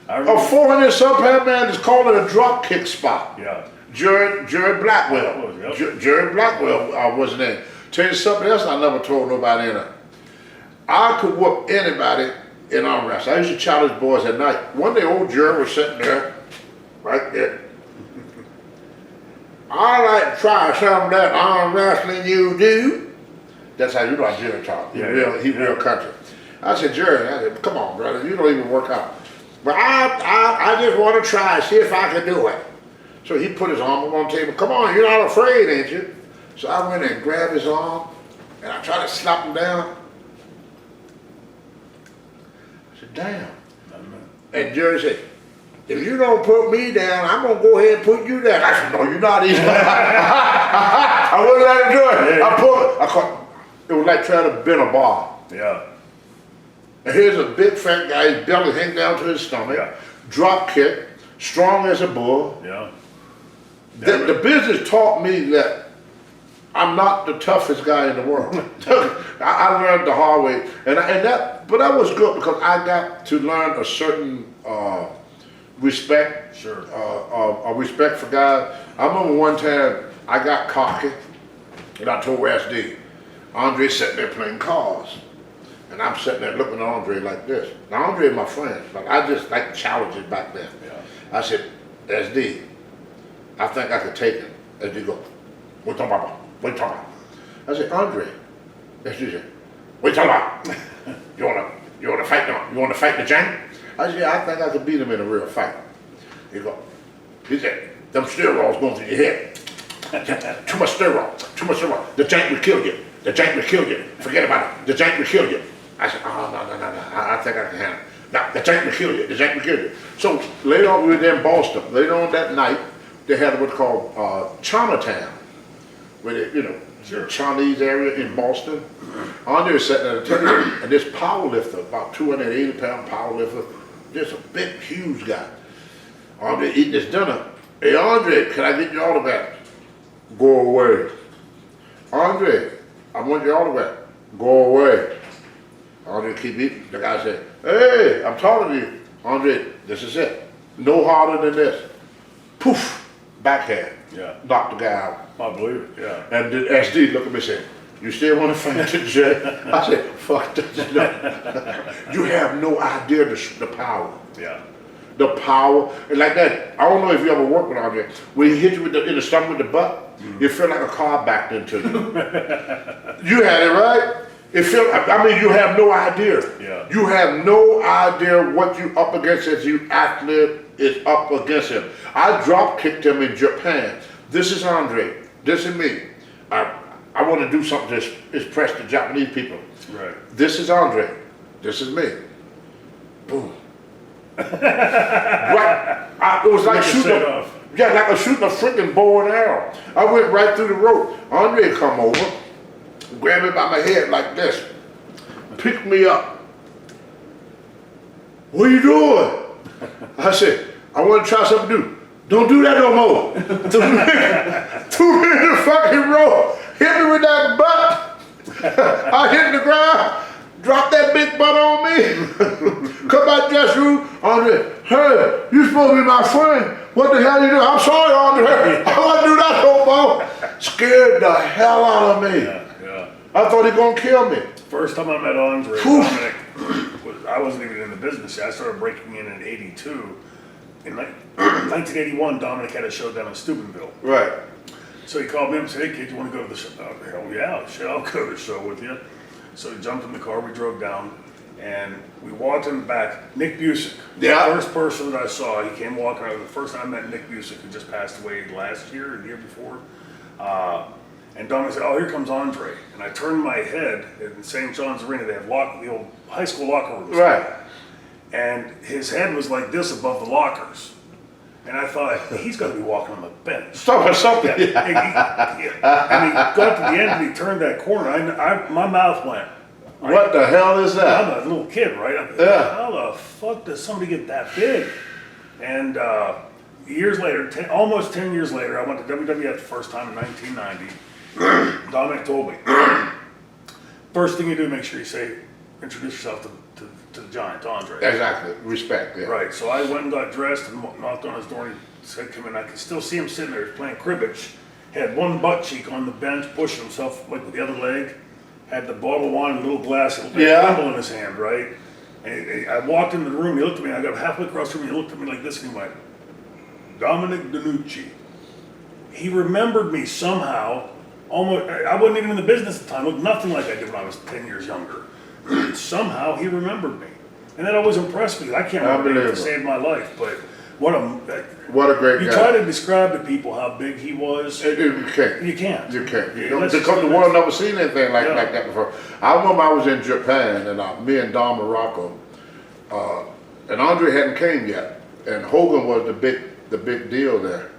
I A remember. 400 some pound man is calling a drop kick spot. Yeah. Jerry Blackwell. Yep. Jerry Blackwell was his name. Tell you something else I never told nobody in it. I could whoop anybody in arm wrestling. I used to challenge boys at night. One day old Jerry was sitting there, right there. I like to try some of that arm wrestling you do. That's how you know how Jerry talk. He real country. I said, Jerry, come on, brother, you don't even work out. But I just want to try, see if I can do it. So he put his arm up on the table. Come on, you're not afraid, ain't you? So I went and grabbed his arm, and I tried to slap him down. I said, damn. And Jerry said, if you don't put me down, I'm going to go ahead and put you down. I said, no, you're not easy. I wouldn't let him do it. Yeah. It was like trying to bend a bar. Yeah. And here's a big fat guy, his belly hang down to his stomach, Yeah. drop kick, strong as a bull. Yeah. The business taught me that I'm not the toughest guy in the world. I learned the hard way, but that was good because I got to learn a certain respect. Sure. A respect for guys. I remember one time I got cocky, and I told SD, Andre sitting there playing cards, and I'm sitting there looking at Andre like this. Now Andre is my friend, but I just like challenges back then. Yeah. I said, SD, I think I could take it. SD go, what you talking about? What you talking about? I said, Andre, SD said, what you talking about? You wanna fight now? You wanna fight the giant? I said, yeah, I think I could beat him in a real fight. He said, them steroids going through your head. Too much steroid. The giant will kill you. The giant will kill you. Forget about it. The giant will kill you. I said, oh, no. I think I can handle it. No, the giant will kill you. The giant will kill you. So later on, we were there in Boston. Later on that night, they had what's called Chinatown, where they, Sure. Chinese area in Boston. Andre was sitting at a table, and this power lifter, about 280-pound power lifter, just a big, huge guy. Andre eating his dinner. Hey, Andre, can I get your autograph? Go away. Andre, I want your autograph. Go away. Andre keep eating. The guy said, hey, I'm talking to you. Andre, this is it. No harder than this. Poof, backhand. Yeah. Knocked the guy out. I believe it. Yeah. And the SD looked at me and said, you still want to fight the Jay? I said, fuck that. You have no idea the power. Yeah. the power, and like that. I don't know if you ever worked with Andre. When he hit you in the stomach with the butt, you feel like a car backed into you. You had it right. It feel. I mean, you have no idea. Yeah. You have no idea what you up against as you athlete is up against him. I drop kicked him in Japan. This is Andre. This is me. I want to do something to impress the Japanese people. Right. This is Andre. This is me. Boom. Right. It was like shooting like shooting a freaking bow and arrow. I went right through the rope. Andre come over, grab me by my head like this, pick me up. What are you doing? I said, I want to try something new. Don't do that no more. Threw me in the fucking rope. Hit me with that butt. I hit the ground. Drop that big butt on me. Come out dress room. Andre, hey, you supposed to be my friend. What the hell you doing? I'm sorry, Andre. I want to do that no more. Scared the hell out of me. Yeah. I thought he gonna kill me. First time I met Andre, Dominic, I wasn't even in the business yet. I started breaking in '82. In 1981, Dominic had a show down in Steubenville. Right. So he called me up and said, hey kid, you want to go to the show? Oh, hell yeah, shit, I'll go to the show with you. So he jumped in the car, we drove down, and we walked in the back. Nick Busick, Yeah. the first person that I saw, he came walking out. The first time I met Nick Busick, who just passed away last year or the year before. And Dominic said, oh, here comes Andre. And I turned my head, in St. John's Arena, they have the old high school locker rooms. Right. And his head was like this above the lockers. And I thought, he's going to be walking on the bench. Something. And he got to the end and he turned that corner. My mouth went. What the hell is that? I'm a little kid, right? Yeah. How the fuck does somebody get that big? And years later, almost 10 years later, I went to WWF the first time in 1990. Dominic told me, first thing you do, make sure you introduce yourself to the giant, Andre. Exactly. Respect. Yeah. Right, so I went and got dressed and knocked on his door and he said, come in. I could still see him sitting there playing cribbage. Had one butt cheek on the bench, pushing himself like with the other leg. Had the bottle of wine and a little glass, a little thimble in his hand, right? And I walked into the room, he looked at me, I got halfway across the room, he looked at me like this and he went, Dominic DeNucci. He remembered me somehow, almost, I wasn't even in the business at the time, looked nothing like I did when I was 10 years younger. Somehow he remembered me. And that always impressed me. I can't remember it to save my life, but what a great guy. You try to describe to people how big he was. You can't. You can't. You can't. Because the world never seen anything like that before. I remember I was in Japan and me and Don Morocco, and Andre hadn't came yet, and Hogan was the big deal there.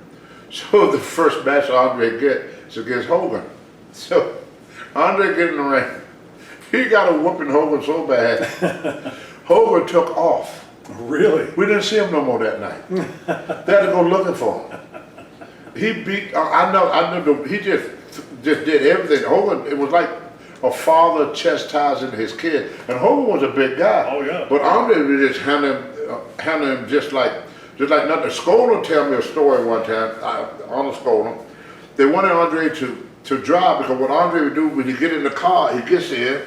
So the first match Andre gets against Hogan. So Andre get in the ring. He got a whooping Hogan so bad. Hogan took off. Really? We didn't see him no more that night. They had to go looking for him. He beat. I know. He just did everything. Hogan. It was like a father chastising his kid. And Hogan was a big guy. Oh yeah. But Andre was just handling him just like nothing. Scola tell me a story one time on the Scola. They wanted Andre to drive because what Andre would do when he get in the car, he gets in,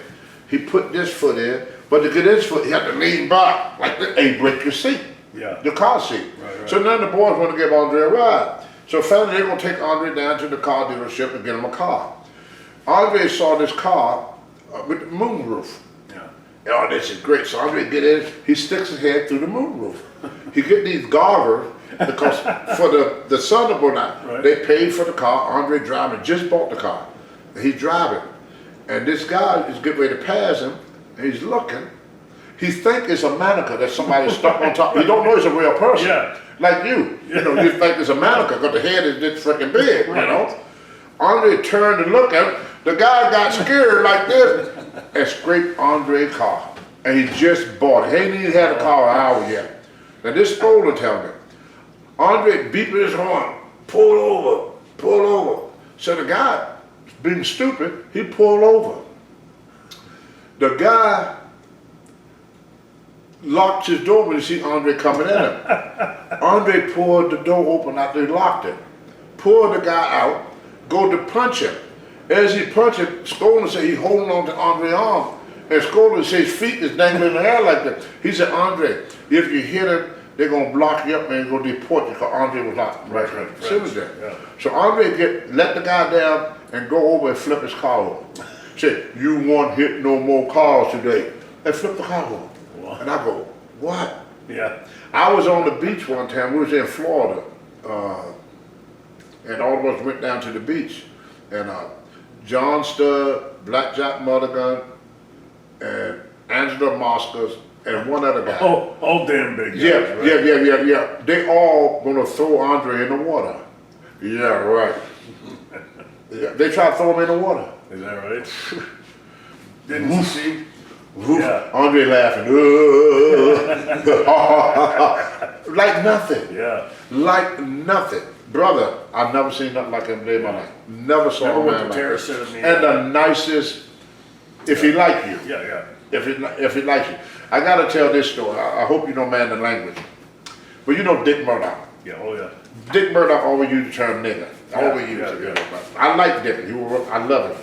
he put this foot in, but to get his foot, he had to lean back like this, and break your seat, the car seat. Right. So none of the boys want to give Andre a ride. So finally they're going to take Andre down to the car dealership and get him a car. Andre saw this car with the moonroof. Yeah. Oh, this is great. So Andre get in, he sticks his head through the moonroof. He get these goggles because for the Thunderbolt night, they paid for the car. Andre driving, just bought the car. He's driving. And this guy is getting ready to pass him. And he's looking. He think it's a mannequin that somebody stuck on top. He don't know it's a real person. Yeah. Like you. You know, you think it's a mannequin because the head is this freaking big, you know. Andre turned to look at him. The guy got scared like this and scraped Andre's car. And he just bought it. He ain't even had a car an hour yet. Now this Spoler tell me, Andre beeping his horn, pull over, pull over. So the guy, being stupid, he pulled over. The guy locked his door when he see Andre coming at him. Andre pulled the door open after he locked it. Pulled the guy out, go to punch him. As he punched him, Scola said he's holding on to Andre's arm. And Scola said his feet is dangling in the air like that. He said, Andre, if you hit him, they're gonna block you up and they're gonna deport you because Andre was not Right, citizen. French, yeah. So Andre let the guy down and go over and flip his car over. Said, you won't hit no more cars today. And flip the car over. Wow. And I go, what? Yeah. I was on the beach one time, we was in Florida, and all of us went down to the beach. And John Studd, Black Jack Mulligan, and Angela Moscas, and one other guy. Oh, all damn big guys, Yeah, right? yeah. They all gonna throw Andre in the water. Yeah, right. Yeah, they tried to throw him in the water. Is that right? Didn't you see? Yeah. Andre laughing. Like nothing. Yeah. Like nothing. Brother, I've never seen nothing like him in my life. Never saw Remember a what man the like terrorist that. said to me? And the nicest, if he like you. Yeah. If he likes you. I gotta tell this story. I hope you don't mind the language. But you know Dick Murdoch. Yeah, oh yeah. Dick Murdoch always used the term nigga. Always used it. Yeah. I like Dick. I love him.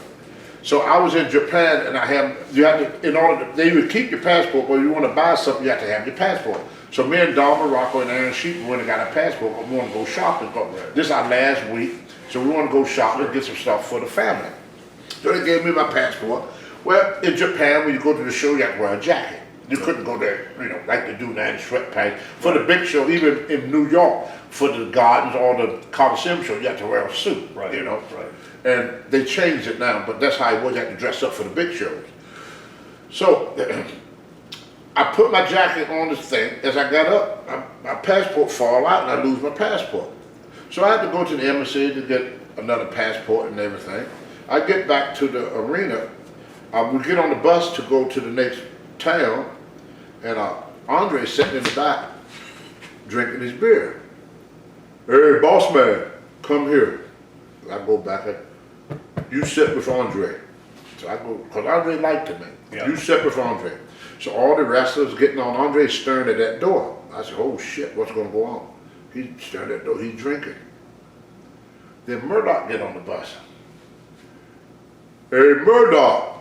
So I was in Japan and you had to, in order to, they would keep your passport, but you want to buy something, you have to have your passport. So me and Don Morocco and Aaron Sheep went and got a passport, but we want to go shopping. This is our last week, so we want to go shopping and get some stuff for the family. So they gave me my passport. Well, in Japan, when you go to the show, you have to wear a jacket. You couldn't go there, like they do now in sweatpants. For the big show, even in New York, for the gardens or the Coliseum show, you have to wear a suit, Right. And they changed it now, but that's how it was. You had to dress up for the big shows. So I put my jacket on this thing. As I got up, my passport fall out and I lose my passport. So I had to go to the embassy to get another passport and everything. I get back to the arena. We get on the bus to go to the next town, and Andre's sitting in the back drinking his beer. Hey, boss man, come here. I go back and you sit with Andre. So I go, because Andre liked me. Yeah. You sit with Andre. So all the wrestlers getting on, Andre staring at that door. I said, oh shit, what's gonna go on? He's staring at that door, he's drinking. Then Murdoch get on the bus. Hey Murdoch,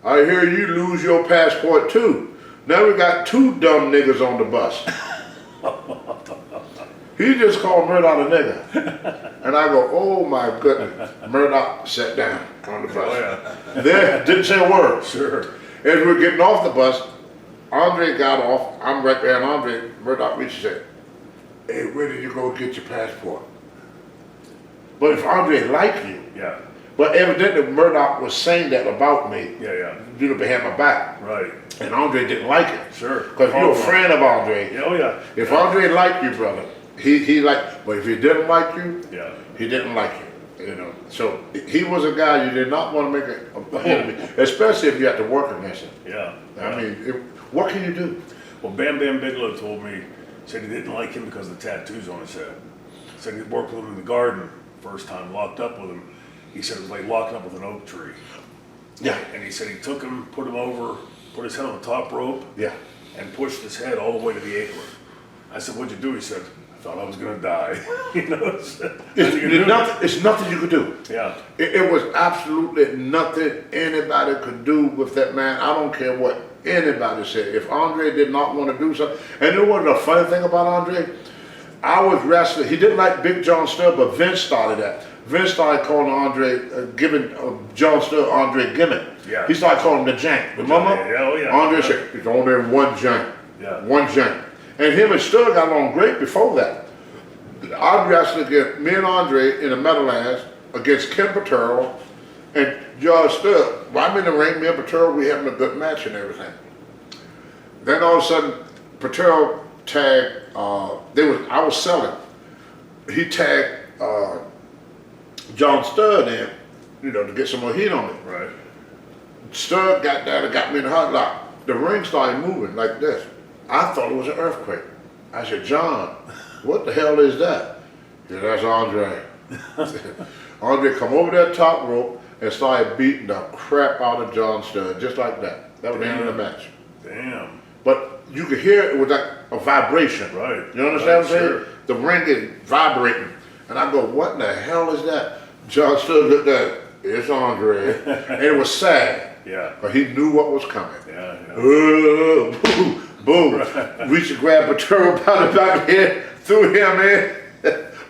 I hear you lose your passport too. Now we got two dumb niggas on the bus. He just called Murdoch a nigga. And I go, oh my goodness. Murdoch sat down on the bus. Oh, yeah. There, didn't say a word. Sure. As we were getting off the bus, Andre got off. I'm right there, and Murdoch reached and said, hey, where did you go get your passport? But if Andre liked you, Yeah. but evidently Murdoch was saying that about me, Yeah. behind my back. Right. And Andre didn't like it. Sure. Because you're a friend of Andre. Yeah, oh yeah. If Andre liked you, brother, he liked, but if he didn't like you, Yeah. he didn't like you. So he was a guy you did not want to make an enemy, especially if you had to work against him. Yeah. I mean, what can you do? Well, Bam Bam Bigelow told me, said he didn't like him because of the tattoos on his head. Said he worked with him in the garden, first time locked up with him. He said it was like locking up with an oak tree. Yeah. And he said he took him, put him over, put his head on the top rope, Yeah. and pushed his head all the way to the apron. I said, what'd you do? He said, I thought I was gonna die. It's nothing you could do. Yeah. It was absolutely nothing anybody could do with that man. I don't care what anybody said. If Andre did not want to do something, and you know what the funny thing about Andre? I was wrestling. He didn't like Big John Studd, but Vince started that. Vince started calling Andre, giving John Studd Andre gimmick. Yeah. He started calling him the jank. Remember? Yeah, oh yeah. Andre said, it's only one jank. Yeah. One jank. And him and Studd got along great before that. I wrestled against me and Andre in the Meadowlands against Ken Patero and John Studd. Well, I'm in the ring, me and Patero, we having a good match and everything. Then all of a sudden, Patero tagged, I was selling. He tagged John Studd in, to get some more heat on me. Right. Studd got down and got me in the hot lock. The ring started moving like this. I thought it was an earthquake. I said, John, what the hell is that? He said, that's Andre. Andre come over that top rope and started beating the crap out of John Studd, just like that. That was the end of the match. Damn. But you could hear it was like a vibration. Right. You understand what I'm saying? Sure. The ring is vibrating. And I go, what in the hell is that? John Studd looked at it. It's Andre. And it was sad. Yeah. But he knew what was coming. Yeah. Boom, Boom. Reached to grab Arturo by the back of the head, threw him in,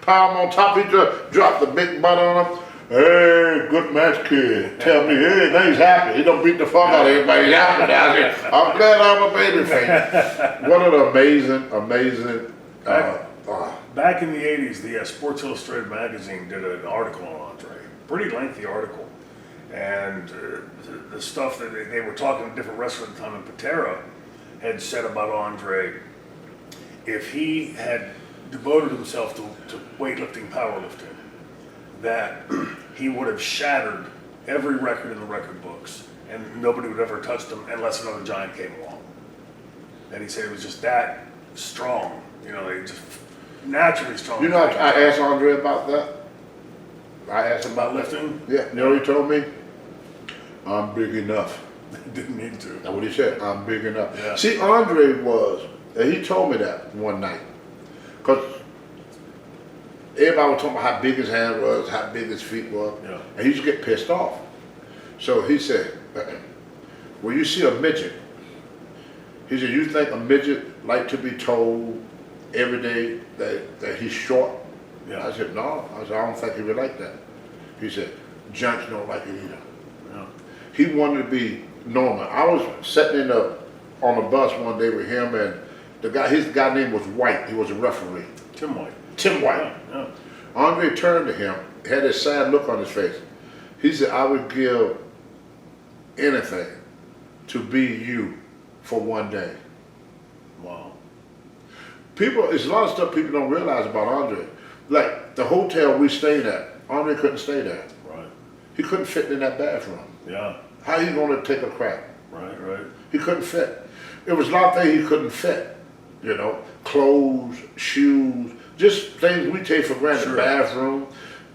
palm on top of each other, dropped the big butt on him. Hey, good match, kid. Tell me, hey, now he's happy. He don't beat the fuck out of everybody. He's happy down here. I'm glad I'm a baby fan. What an amazing. Back in the 80s, the Sports Illustrated magazine did an article on Andre. Pretty lengthy article. And the stuff that they were talking to different wrestlers at the time, and Patera had said about Andre, if he had devoted himself to weightlifting, powerlifting, that he would have shattered every record in the record books, and nobody would ever touch him unless another giant came along. And he said it was just that strong, they just naturally strong. You know, I asked Andre about that. I asked him about lifting. Yeah, you know what he told me? I'm big enough. Didn't need to. That's what he said. I'm big enough. Yeah. See, Andre was, and he told me that one night, because everybody was talking about how big his hand was, how big his feet were, and he used to get pissed off. So he said, when you see a midget, he said, you think a midget like to be told every day that he's short? Yeah. I said, no. I said, I don't think he would like that. He said, junks don't like it either. Yeah. He wanted to be normal. I was sitting on a bus one day with him, and his guy name was White. He was a referee. Tim White. Tim White. Yeah. Andre turned to him, had a sad look on his face. He said, I would give anything to be you for one day. Wow. There's a lot of stuff people don't realize about Andre. Like the hotel we stayed at, Andre couldn't stay there. Right. He couldn't fit in that bathroom. Yeah. How he gonna take a crap? Right. He couldn't fit. There was a lot of things he couldn't fit. Clothes, shoes, just things we take for granted. Sure. Bathroom.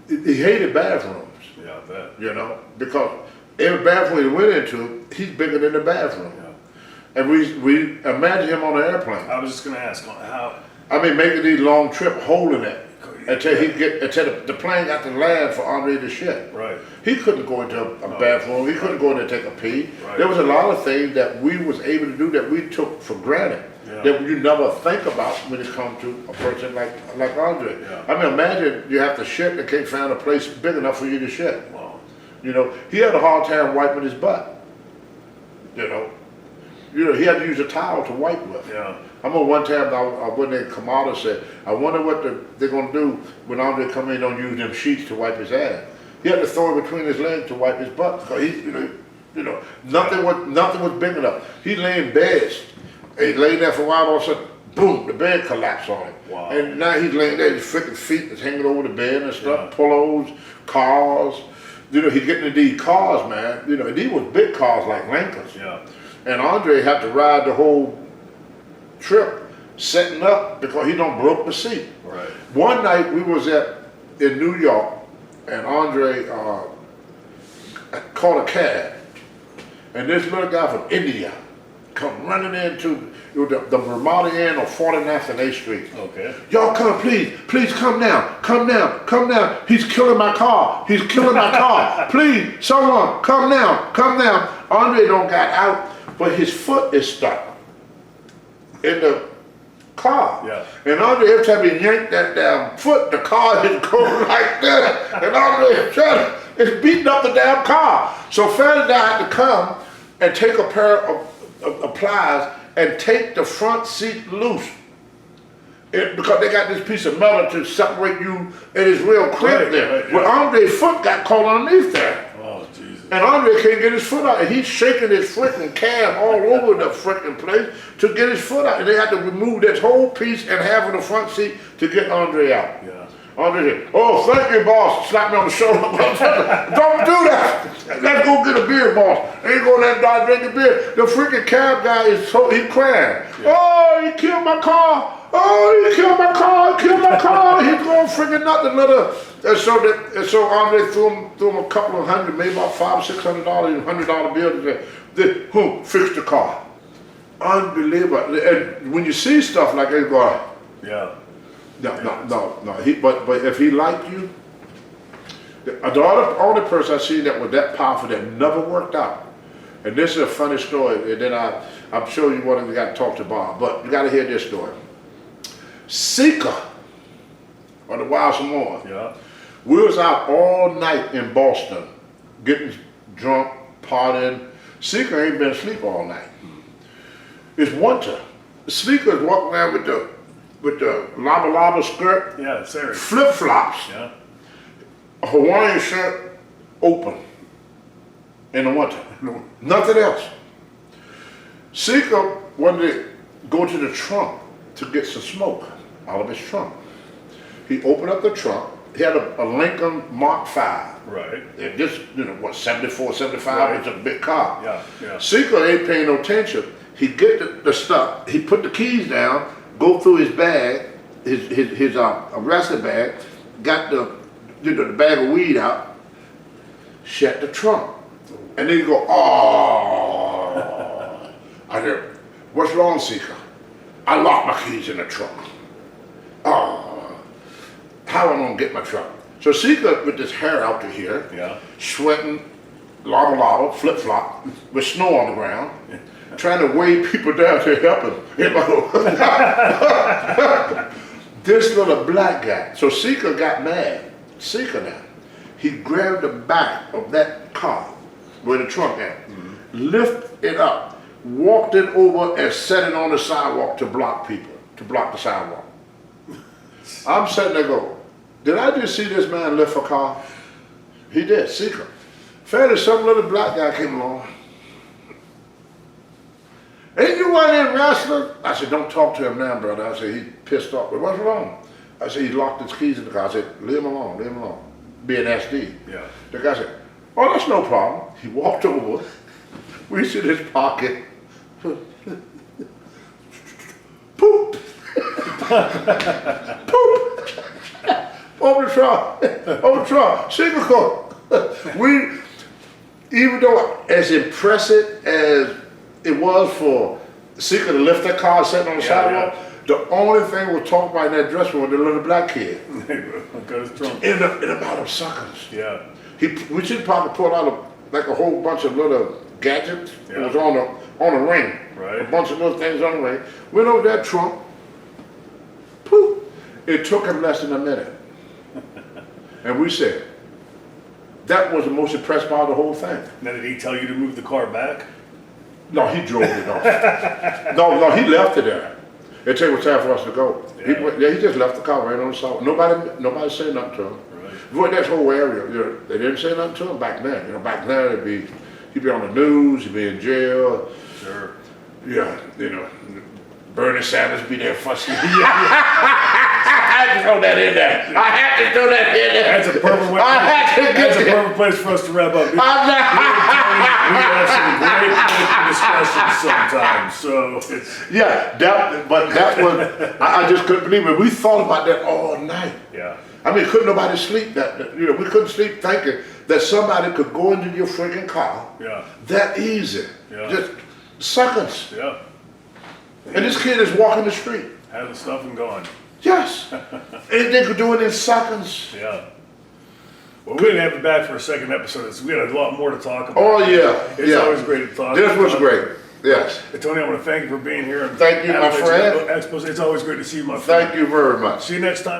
He hated bathrooms. Yeah, I bet. Because every bathroom he went into, he's bigger than the bathroom. Yeah. And we imagine him on an airplane. I was just going to ask how. Making these long trips, holding it until the plane got to land for Andre to shit. Right. He couldn't go into a bathroom. He couldn't go in there and take a pee. Right. There was a lot of things that we was able to do that we took for granted. Yeah. That you never think about when it comes to a person like Andre. Yeah. Imagine you have to shit and can't find a place big enough for you to shit. Wow. He had a hard time wiping his butt. He had to use a towel to wipe with. Yeah. I remember one time I went in, Kamada said, I wonder what they're going to do when Andre come in and don't use them sheets to wipe his ass. He had to throw it between his legs to wipe his butt because nothing was big enough. He lay in bed. He lay there for a while, all of a sudden, boom, the bed collapsed on him. Wow. And now he's laying there, his freaking feet is hanging over the bed and stuff, Yeah. pillows, cars. He getting into these cars, man. These was big cars like Lincolns. Yeah. And Andre had to ride the whole trip setting up because he don't broke the seat. Right. One night we was in New York, and Andre caught a cab, and this little guy from India come running into the Ramada Inn on 49th and 8th Street. Okay. Y'all come, please come down, come down. He's killing my car, please, someone, come down. Andre don't got out, but his foot is stuck in the car. Yeah. And Andre, every time he yanked that damn foot, the car is going like that. And Andre is beating up the damn car. So Flair had to come and take a pair of pliers and take the front seat loose. Because they got this piece of metal to separate you, and it's real quick there. Right, yeah. But Andre's foot got caught underneath there. Oh, Jesus. And Andre can't get his foot out. And he's shaking his freaking cab all over the freaking place to get his foot out. And they had to remove this whole piece and half of the front seat to get Andre out. Yeah. Andre said, oh, thank you, boss. Slap me on the shoulder. Don't do that. Let's go get a beer, boss. Ain't gonna let Don drink a beer. The freaking cab guy he's crying. Yeah. Oh, he killed my car. Oh, he killed my car. He's going freaking nuts. And so Andre threw him a couple of hundred, maybe about $500, $600, $100 bills. Who fixed the car? Unbelievable. And when you see stuff like that, you go, yeah. No. But if he liked you, the only person I see that was that powerful that never worked out And this is a funny story, and then I'm sure you want to got to talk to Bob, but you got to hear this story. Seeker, or the Wild Samoan, Yeah. we was out all night in Boston, getting drunk, partying. Seeker ain't been asleep all night. It's winter. Seeker is walking around with the lava skirt, Yeah, serious. flip flops, Yeah. a Hawaiian shirt, open in the winter. Nothing else. Seeker wanted to go to the trunk to get some smoke out of his trunk. He opened up the trunk. He had a Lincoln Mark V. Right. And this, 74, 75, Right. it's a big car. Yeah, yeah. Seeker ain't paying no attention. He get the stuff, he put the keys down, go through his bag, his wrestling bag, got the bag of weed out, shut the trunk. And then you go, oh. I said, what's wrong, Seeker? I locked my keys in the trunk. Oh, how am I gonna get my truck? So Seeker with his hair out to here, Yeah. sweating, lava, flip flop, with snow on the ground, trying to weigh people down to help him. This little black guy. So Seeker got mad. Seeker now. He grabbed the back of that car where the trunk at, lifted it up, walked it over and set it on the sidewalk to block people, to block the sidewalk. I'm sitting there going, did I just see this man lift a car? He did, Seeker. Fairly, some little black guy came along. Ain't you one in wrestling? I said, don't talk to him now, brother. I said, he pissed off. But what's wrong? I said, he locked his keys in the car. I said, leave him alone, leave him alone. Being SD. Yeah. The guy said, oh, that's no problem. He walked over, reached in his pocket, poop, poop, over the trunk, Seeker coat. We, even though as impressive as it was for Seeker to lift that car sitting on the sidewalk, the only thing we'll talk about in that dress room was the little black kid. Got his trunk. In about them suckers. Yeah. We should probably pull out like a whole bunch of little gadgets. It was on the ring. Right. A bunch of little things on the ring. Went over that trunk. Poof. It took him less than a minute. And we said, that was the most impressed part of the whole thing. Now, did he tell you to move the car back? No, he drove it off. No, he left it there. It took time for us to go. Yeah. He just left the car right on the sidewalk. Nobody said nothing to him. Right. Well, that whole area, they didn't say nothing to him back then. Back then he'd be on the news, he'd be in jail. Sure. Yeah, Bernie Sanders be there fussing. I had to throw that in there. That's a perfect way. That's a perfect place for us to wrap up. We have some great political discussions sometimes, so it's Yeah, that was, I just couldn't believe it. We thought about that all night. yeah. I mean, couldn't nobody sleep we couldn't sleep thinking that somebody could go into your freaking car Yeah. that easy. Yeah. Just seconds. Yeah. And this kid is walking the street. Had the stuff and gone. Yes. And they could do it in seconds. Yeah. Well, we didn't have it back for a second episode. So we had a lot more to talk about. Oh yeah. It's always great to talk. This was great. Yes. Tony, I want to thank you for being here. And Thank you, my friend. Expose. It's always great to see you, my friend. Thank you very much. See you next time.